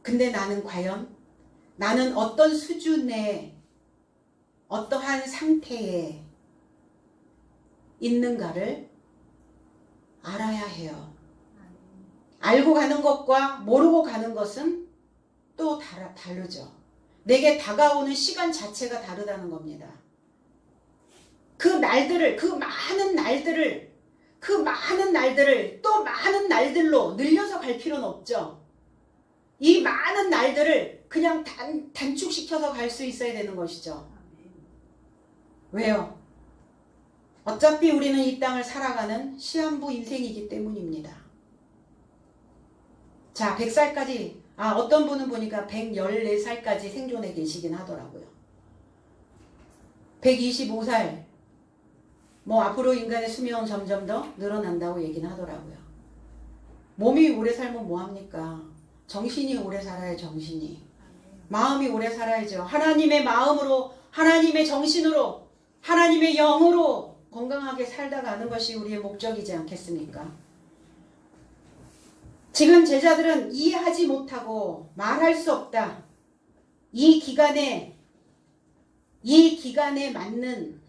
근데 나는 어떤 수준의 어떠한 상태에 있는가를 알아야 해요. 알고 가는 것과 모르고 가는 것은 또 다르죠. 내게 다가오는 시간 자체가 다르다는 겁니다. 그 많은 날들을 또 많은 날들로 늘려서 갈 필요는 없죠. 이 많은 날들을 그냥 단축시켜서 갈 수 있어야 되는 것이죠. 왜요? 어차피 우리는 이 땅을 살아가는 시한부 인생이기 때문입니다. 자, 100살까지, 어떤 분은 보니까 114살까지 생존해 계시긴 하더라고요. 125살, 앞으로 인간의 수명은 점점 더 늘어난다고 얘기는 하더라고요. 몸이 오래 살면 뭐합니까? 정신이 오래 살아야 정신이. 마음이 오래 살아야죠. 하나님의 마음으로, 하나님의 정신으로, 하나님의 영으로 건강하게 살다 가는 것이 우리의 목적이지 않겠습니까? 지금 제자들은 이해하지 못하고 말할 수 없다. 이 기간에 맞는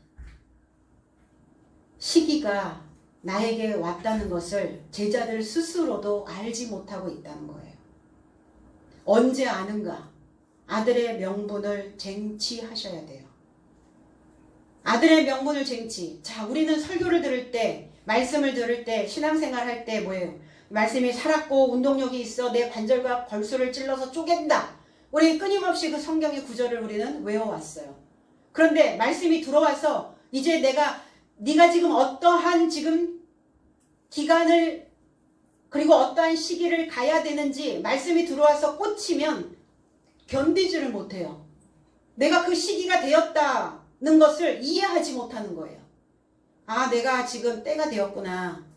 시기가 나에게 왔다는 것을 제자들 스스로도 알지 못하고 있다는 거예요. 언제 아는가? 아들의 명분을 쟁취하셔야 돼요. 아들의 명분을 쟁취. 자, 우리는 설교를 들을 때, 말씀을 들을 때, 신앙생활 할 때 뭐예요? 말씀이 살았고 운동력이 있어 내 관절과 골수를 찔러서 쪼갠다. 우리 끊임없이 그 성경의 구절을 우리는 외워왔어요. 그런데 말씀이 들어와서 이제 네가 지금 어떠한 지금 기간을 그리고 어떠한 시기를 가야 되는지 말씀이 들어와서 꽂히면 견디지를 못해요. 내가 그 시기가 되었다는 것을 이해하지 못하는 거예요. 내가 지금 때가 되었구나.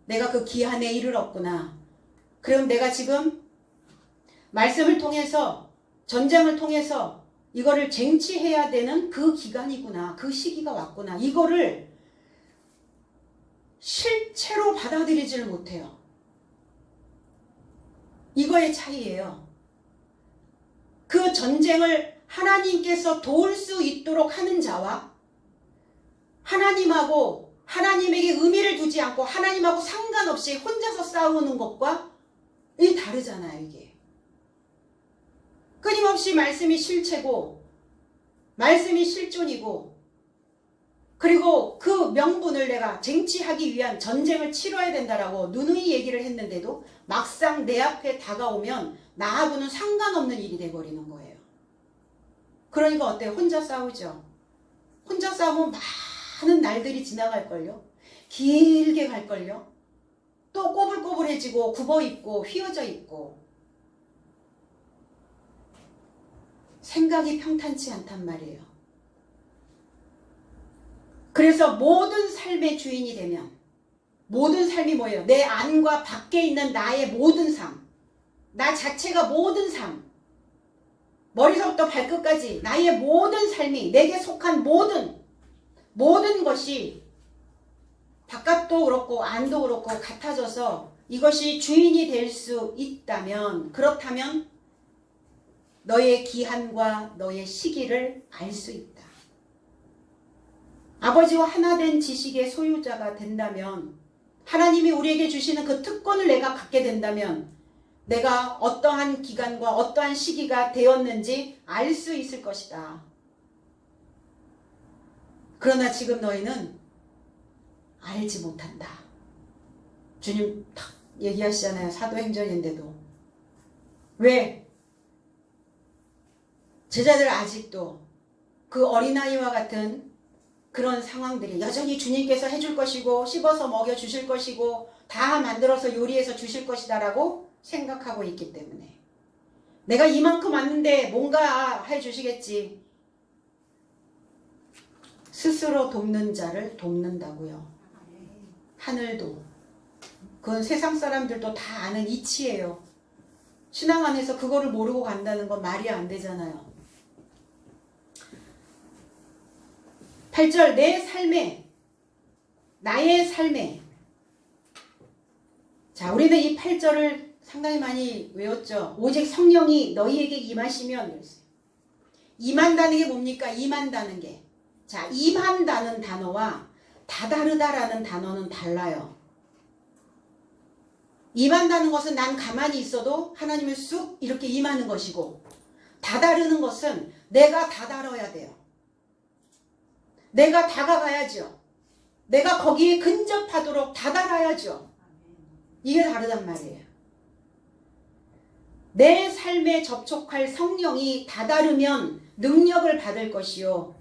내가 그 기한에 이르렀구나. 그럼 내가 지금 말씀을 통해서 전쟁을 통해서 이거를 쟁취해야 되는 그 기간이구나. 그 시기가 왔구나. 이거를 실체로 받아들이지를 못해요. 이거의 차이예요. 그 전쟁을 하나님께서 도울 수 있도록 하는 자와 하나님에게 의미를 두지 않고 하나님하고 상관없이 혼자서 싸우는 것과 이 다르잖아요. 이게 끊임없이 말씀이 실체고 말씀이 실존이고 그리고 그 명분을 내가 쟁취하기 위한 전쟁을 치러야 된다라고 누누이 얘기를 했는데도 막상 내 앞에 다가오면 나하고는 상관없는 일이 돼버리는 거예요. 그러니까 어때요? 혼자 싸우죠. 혼자 싸우면 많은 날들이 지나갈걸요. 길게 갈걸요. 또 꼬불꼬불해지고 굽어있고 휘어져 있고 생각이 평탄치 않단 말이에요. 그래서 모든 삶의 주인이 되면 모든 삶이 뭐예요? 내 안과 밖에 있는 나의 모든 삶, 나 자체가 모든 삶, 머리서부터 발끝까지 나의 모든 삶이 내게 속한 모든 것이 바깥도 그렇고 안도 그렇고 같아져서 이것이 주인이 될 수 있다면 그렇다면 너의 기한과 너의 시기를 알 수 있다. 아버지와 하나 된 지식의 소유자가 된다면 하나님이 우리에게 주시는 그 특권을 내가 갖게 된다면 내가 어떠한 기간과 어떠한 시기가 되었는지 알 수 있을 것이다. 그러나 지금 너희는 알지 못한다. 주님 탁 얘기하시잖아요. 사도행전인데도. 왜? 제자들 아직도 그 어린아이와 같은 그런 상황들이 여전히 주님께서 해줄 것이고 씹어서 먹여주실 것이고 다 만들어서 요리해서 주실 것이다 라고 생각하고 있기 때문에 내가 이만큼 왔는데 뭔가 해주시겠지. 스스로 돕는 자를 돕는다고요. 하늘도. 그건 세상 사람들도 다 아는 이치예요. 신앙 안에서 그거를 모르고 간다는 건 말이 안 되잖아요. 8절 내 삶에 나의 삶에 자 우리는 이 8절을 상당히 많이 외웠죠. 오직 성령이 너희에게 임하시면 임한다는 게 뭡니까? 임한다는 게 자 임한다는 단어와 다다르다라는 단어는 달라요. 임한다는 것은 난 가만히 있어도 하나님을 쑥 이렇게 임하는 것이고 다다르는 것은 내가 다다뤄야 돼요. 내가 다가가야죠. 내가 거기에 근접하도록 다다라야죠. 이게 다르단 말이에요. 내 삶에 접촉할 성령이 다다르면 능력을 받을 것이요.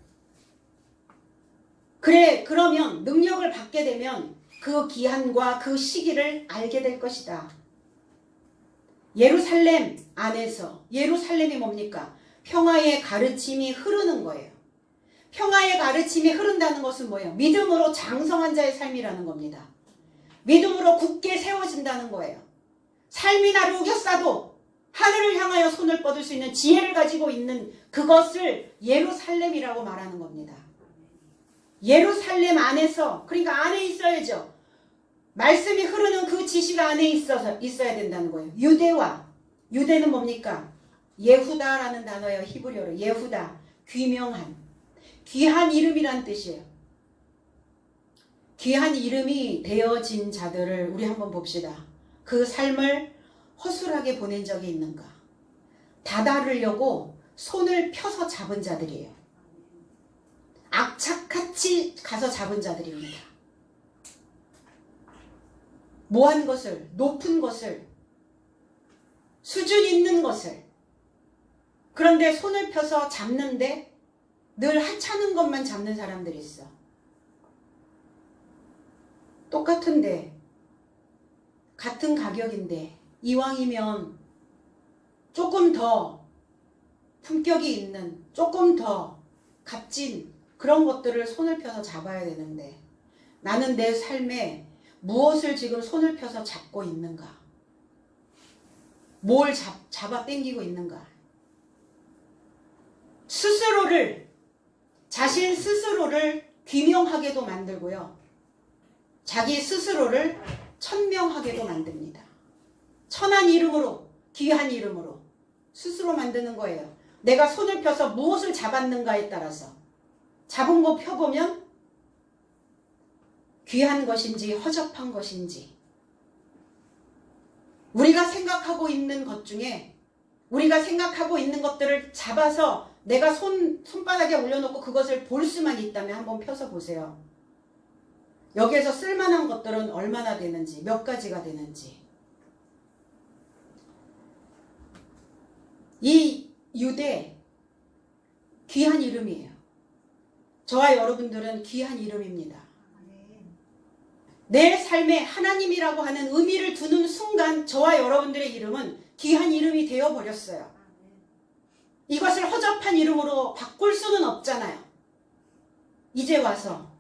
그래, 그러면 능력을 받게 되면 그 기한과 그 시기를 알게 될 것이다. 예루살렘 안에서, 예루살렘이 뭡니까? 평화의 가르침이 흐르는 거예요. 평화의 가르침이 흐른다는 것은 뭐예요? 믿음으로 장성한 자의 삶이라는 겁니다. 믿음으로 굳게 세워진다는 거예요. 삶이 나를 우겨싸도 하늘을 향하여 손을 뻗을 수 있는 지혜를 가지고 있는 그것을 예루살렘이라고 말하는 겁니다. 예루살렘 안에서, 그러니까 안에 있어야죠. 말씀이 흐르는 그 지시가 안에 있어야 된다는 거예요. 유대는 뭡니까? 예후다라는 단어예요. 히브리어로 예후다, 귀명한, 귀한 이름이란 뜻이에요. 귀한 이름이 되어진 자들을 우리 한번 봅시다. 그 삶을 허술하게 보낸 적이 있는가? 다다르려고 손을 펴서 잡은 자들이에요. 악착같이 가서 잡은 자들입니다. 모한 것을, 높은 것을, 수준 있는 것을. 그런데 손을 펴서 잡는데 늘 하찮은 것만 잡는 사람들이 있어. 똑같은데, 같은 가격인데, 이왕이면 조금 더 품격이 있는, 조금 더 값진 그런 것들을 손을 펴서 잡아야 되는데 나는 내 삶에 무엇을 지금 손을 펴서 잡고 있는가? 뭘 잡아 당기고 있는가? 자신 스스로를 귀명하게도 만들고요. 자기 스스로를 천명하게도 만듭니다. 천한 이름으로, 귀한 이름으로 스스로 만드는 거예요. 내가 손을 펴서 무엇을 잡았는가에 따라서 잡은 거 펴보면 귀한 것인지 허접한 것인지 우리가 생각하고 있는 것 중에 우리가 생각하고 있는 것들을 잡아서 내가 손바닥에 올려놓고 그것을 볼 수만 있다면 한번 펴서 보세요. 여기에서 쓸만한 것들은 얼마나 되는지, 몇 가지가 되는지. 이 유대, 귀한 이름이에요. 저와 여러분들은 귀한 이름입니다. 내 삶에 하나님이라고 하는 의미를 두는 순간 저와 여러분들의 이름은 귀한 이름이 되어버렸어요. 이것을 허접한 이름으로 바꿀 수는 없잖아요. 이제 와서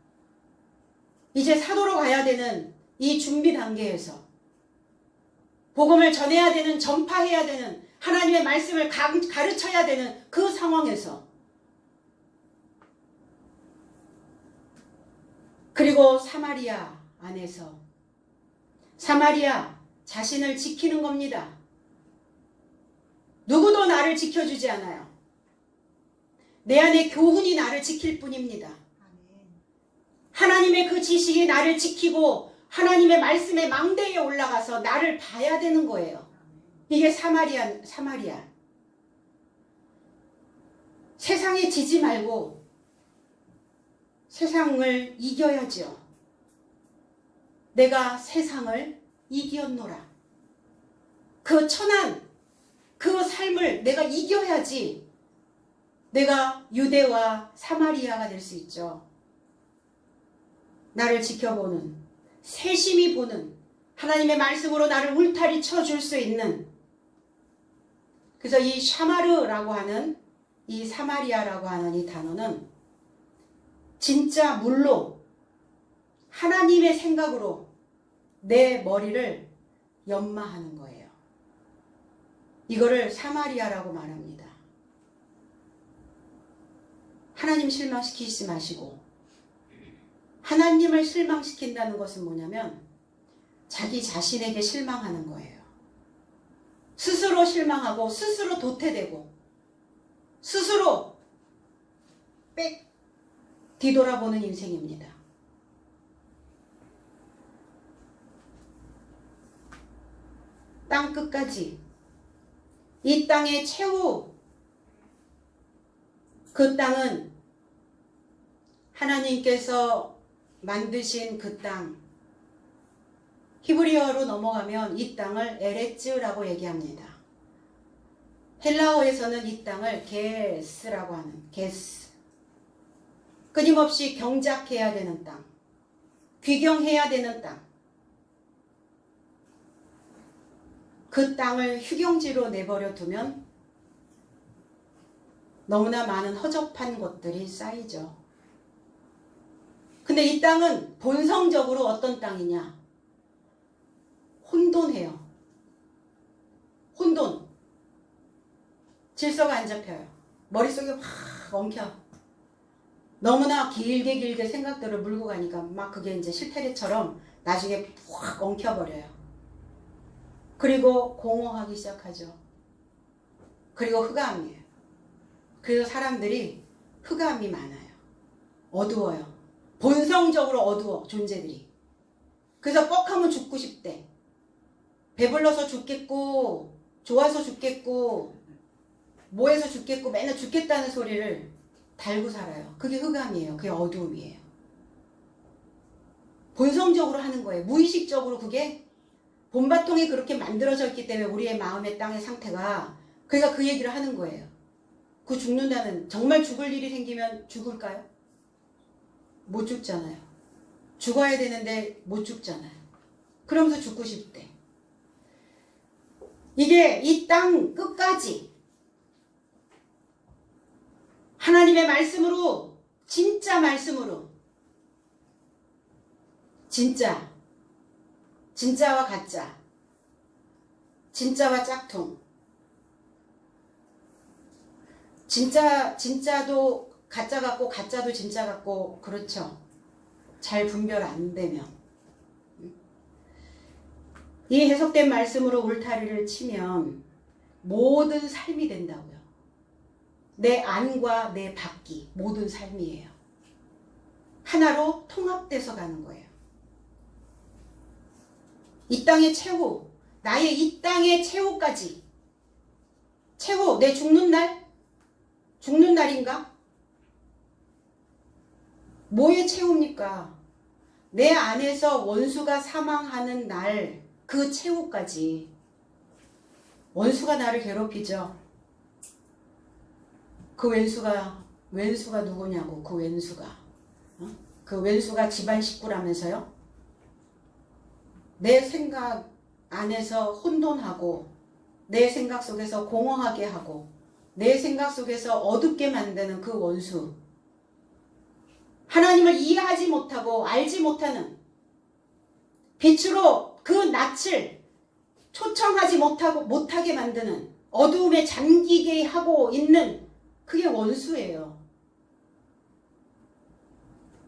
이제 사도로 가야 되는 이 준비 단계에서 복음을 전해야 되는, 전파해야 되는, 하나님의 말씀을 가르쳐야 되는 그 상황에서 그리고 사마리아 안에서 사마리아 자신을 지키는 겁니다. 누구도 나를 지켜주지 않아요. 내 안에 교훈이 나를 지킬 뿐입니다. 하나님의 그 지식이 나를 지키고 하나님의 말씀의 망대에 올라가서 나를 봐야 되는 거예요. 이게 사마리아. 세상에 지지 말고 세상을 이겨야죠. 내가 세상을 이겼노라. 그 천한 그 삶을 내가 이겨야지 내가 유대와 사마리아가 될 수 있죠. 나를 지켜보는, 세심히 보는, 하나님의 말씀으로 나를 울타리 쳐줄 수 있는. 그래서 이 샤마르라고 하는, 이 사마리아라고 하는 이 단어는 진짜 물로 하나님의 생각으로 내 머리를 연마하는 거예요. 이거를 사마리아라고 말합니다. 하나님 실망시키지 마시고, 하나님을 실망시킨다는 것은 뭐냐면 자기 자신에게 실망하는 거예요. 스스로 실망하고 스스로 도태되고 스스로 뒤돌아보는 인생입니다. 땅 끝까지 이 땅의 최후, 그 땅은 하나님께서 만드신 그 땅, 히브리어로 넘어가면 이 땅을 에레츠라고 얘기합니다. 헬라어에서는 이 땅을 게스라고 하는, 게스, 끊임없이 경작해야 되는 땅, 귀경해야 되는 땅, 그 땅을 휴경지로 내버려 두면 너무나 많은 허접한 것들이 쌓이죠. 근데 이 땅은 본성적으로 어떤 땅이냐? 혼돈해요. 혼돈. 질서가 안 잡혀요. 머릿속에 확 엉켜. 너무나 길게 생각들을 물고 가니까 막 그게 이제 실타래처럼 나중에 확 엉켜버려요. 그리고 공허하기 시작하죠. 그리고 흑암이에요. 그래서 사람들이 흑암이 많아요. 어두워요. 본성적으로 어두워, 존재들이. 그래서 뻑하면 죽고 싶대. 배불러서 죽겠고, 좋아서 죽겠고, 뭐해서 죽겠고, 맨날 죽겠다는 소리를 달고 살아요. 그게 흑암이에요. 그게 어두움이에요. 본성적으로 하는 거예요. 무의식적으로 그게 본바통이 그렇게 만들어져 있기 때문에 우리의 마음의 땅의 상태가, 그러니까 그 얘기를 하는 거예요. 그 죽는다는, 정말 죽을 일이 생기면 죽을까요? 못 죽잖아요. 죽어야 되는데 못 죽잖아요. 그러면서 죽고 싶대. 이게 이 땅 끝까지 하나님의 말씀으로, 진짜 말씀으로, 진짜와 가짜, 진짜와 짝퉁, 진짜도 가짜 같고 가짜도 진짜 같고, 그렇죠. 잘 분별 안 되면. 이 해석된 말씀으로 울타리를 치면 모든 삶이 된다고요. 내 안과 내 밖이 모든 삶이에요. 하나로 통합돼서 가는 거예요. 이 땅의 최후, 나의 이 땅의 최후까지. 최후, 내 죽는 날? 죽는 날인가? 뭐의 최후입니까? 내 안에서 원수가 사망하는 날, 그 최후까지. 원수가 나를 괴롭히죠. 그 왼수가 누구냐고, 그 왼수가. 그 왼수가 집안 식구라면서요? 내 생각 안에서 혼돈하고, 내 생각 속에서 공허하게 하고, 내 생각 속에서 어둡게 만드는 그 원수. 하나님을 이해하지 못하고 알지 못하는, 빛으로 그 낯을 초청하지 못하게 만드는, 어두움에 잠기게 하고 있는, 그게 원수예요.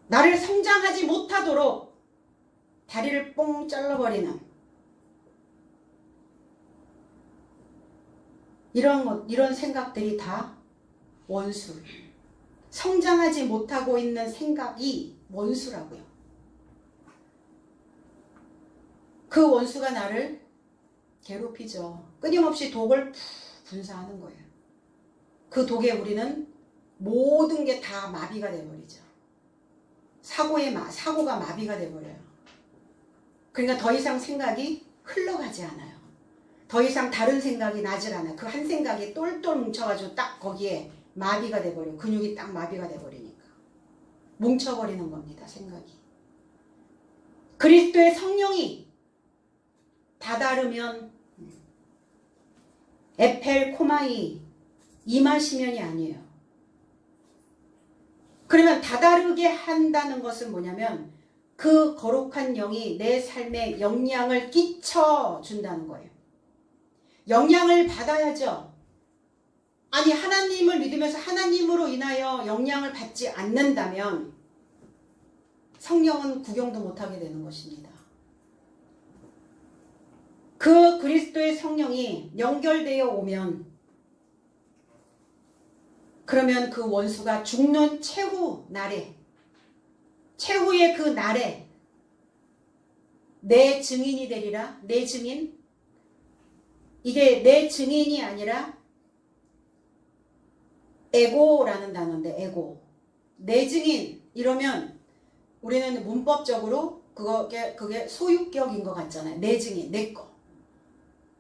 나를 성장하지 못하도록 다리를 뽕 잘라버리는 이런 생각들이 다 원수. 성장하지 못하고 있는 생각이 원수라고요. 그 원수가 나를 괴롭히죠. 끊임없이 독을 분사하는 거예요. 그 독에 우리는 모든 게 다 마비가 돼버리죠. 사고가 마비가 돼버려요. 그러니까 더 이상 생각이 흘러가지 않아요. 더 이상 다른 생각이 나질 않아요. 그 한 생각이 똘똘 뭉쳐가지고 딱 거기에 마비가 돼버려요. 근육이 딱 마비가 돼버리니까. 뭉쳐버리는 겁니다. 생각이. 그리스도의 성령이 다다르면 에펠코마이 임하시면이 아니에요. 그러면 다다르게 한다는 것은 뭐냐면 그 거룩한 영이 내 삶에 영향을 끼쳐준다는 거예요. 영향을 받아야죠. 아니 하나님을 믿으면서 하나님으로 인하여 영향을 받지 않는다면 성령은 구경도 못하게 되는 것입니다. 그 그리스도의 성령이 연결되어 오면 그러면 그 원수가 죽는 최후의 그 날에 내 증인이 되리라. 내 증인? 이게 내 증인이 아니라 에고라는 단어인데 에고. 내 증인 이러면 우리는 문법적으로 그게 소유격인 것 같잖아요. 내 증인, 내 거.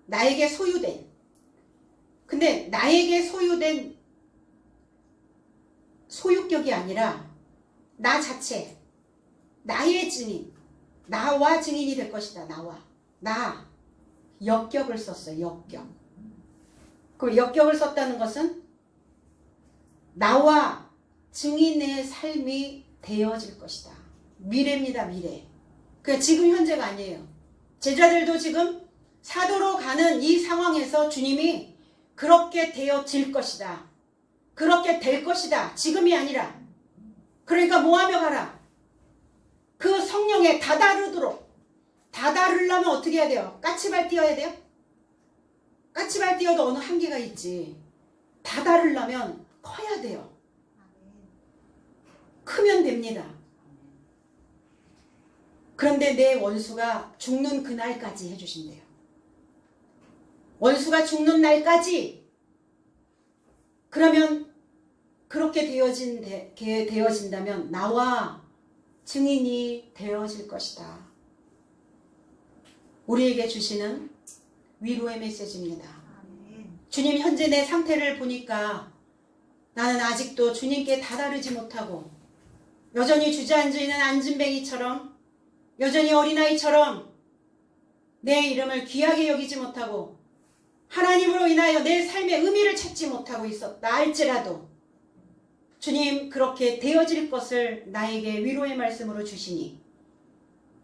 나에게 소유된. 근데 나에게 소유된 소유격이 아니라 나 자체, 나의 증인, 나와 증인이 될 것이다. 나 역격을 썼어요. 역격. 그 역격을 썼다는 것은 나와 증인의 삶이 되어질 것이다. 미래입니다. 미래. 그러니까 지금 현재가 아니에요. 제자들도 지금 사도로 가는 이 상황에서 주님이 그렇게 되어질 것이다. 그렇게 될 것이다. 지금이 아니라. 그러니까 뭐하며 가라? 그 성령에 다다르려면 어떻게 해야 돼요? 까치발 띄어야 돼요? 까치발 띄어도 어느 한계가 있지. 다다르려면 커야 돼요. 크면 됩니다. 그런데 내 원수가 죽는 그날까지 해주신대요. 원수가 죽는 날까지. 그러면 그렇게 되어진다면 나와 증인이 되어질 것이다. 우리에게 주시는 위로의 메시지입니다. 주님 현재 내 상태를 보니까 나는 아직도 주님께 다다르지 못하고 여전히 주저앉아있는 안진뱅이처럼 여전히 어린아이처럼 내 이름을 귀하게 여기지 못하고 하나님으로 인하여 내 삶의 의미를 찾지 못하고 있었다 할지라도 주님 그렇게 되어질 것을 나에게 위로의 말씀으로 주시니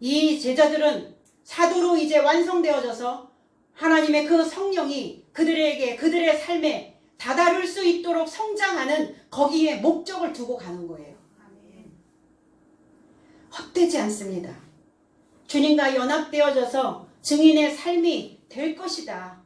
이 제자들은 사도로 이제 완성되어져서 하나님의 그 성령이 그들의 삶에 다다를 수 있도록 성장하는 거기에 목적을 두고 가는 거예요. 헛되지 않습니다. 주님과 연합되어져서 증인의 삶이 될 것이다.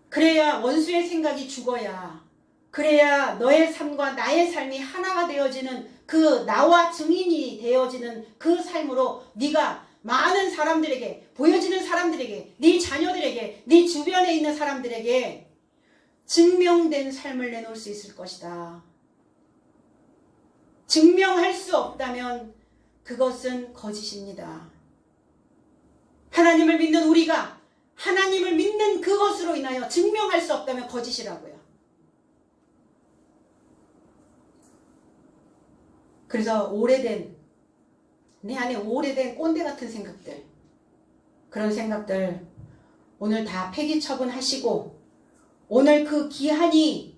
그래야 원수의 생각이 죽어야, 그래야 너의 삶과 나의 삶이 하나가 되어지는 그 나와 증인이 되어지는 그 삶으로 네가 많은 사람들에게, 보여지는 사람들에게, 네 자녀들에게, 네 주변에 있는 사람들에게 증명된 삶을 내놓을 수 있을 것이다. 증명할 수 없다면 그것은 거짓입니다. 하나님을 믿는 우리가 하나님을 믿는 그것으로 인하여 증명할 수 없다면 거짓이라고요. 그래서 내 안에 오래된 꼰대 같은 생각들, 그런 생각들 오늘 다 폐기 처분하시고 오늘 그 기한이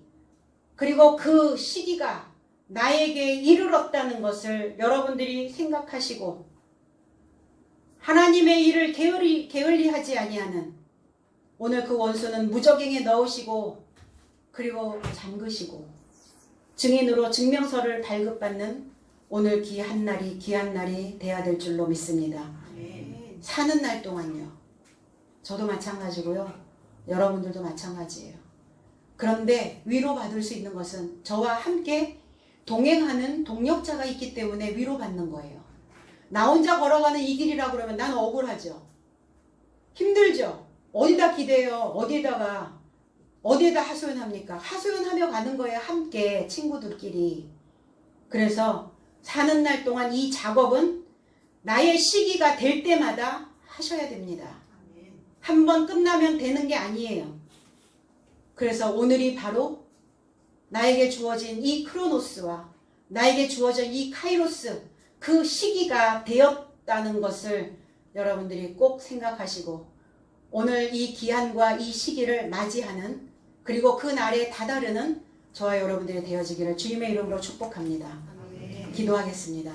그리고 그 시기가 나에게 이르렀다는 것을 여러분들이 생각하시고 하나님의 일을 게을리하지 아니하는 오늘 그 원수는 무적행에 넣으시고 그리고 잠그시고 증인으로 증명서를 발급받는 오늘 귀한 날이 돼야 될 줄로 믿습니다. 사는 날 동안요. 저도 마찬가지고요. 여러분들도 마찬가지예요. 그런데 위로받을 수 있는 것은 저와 함께 동행하는 동력자가 있기 때문에 위로받는 거예요. 나 혼자 걸어가는 이 길이라고 그러면 난 억울하죠. 힘들죠? 어디다 기대요? 어디에다 하소연합니까? 하소연하며 가는 거예요. 함께 친구들끼리. 그래서 사는 날 동안 이 작업은 나의 시기가 될 때마다 하셔야 됩니다. 한 번 끝나면 되는 게 아니에요. 그래서 오늘이 바로 나에게 주어진 이 크로노스와 나에게 주어진 이 카이로스, 그 시기가 되었다는 것을 여러분들이 꼭 생각하시고 오늘 이 기한과 이 시기를 맞이하는, 그리고 그 날에 다다르는 저와 여러분들이 되어지기를 주님의 이름으로 축복합니다. 기도하겠습니다.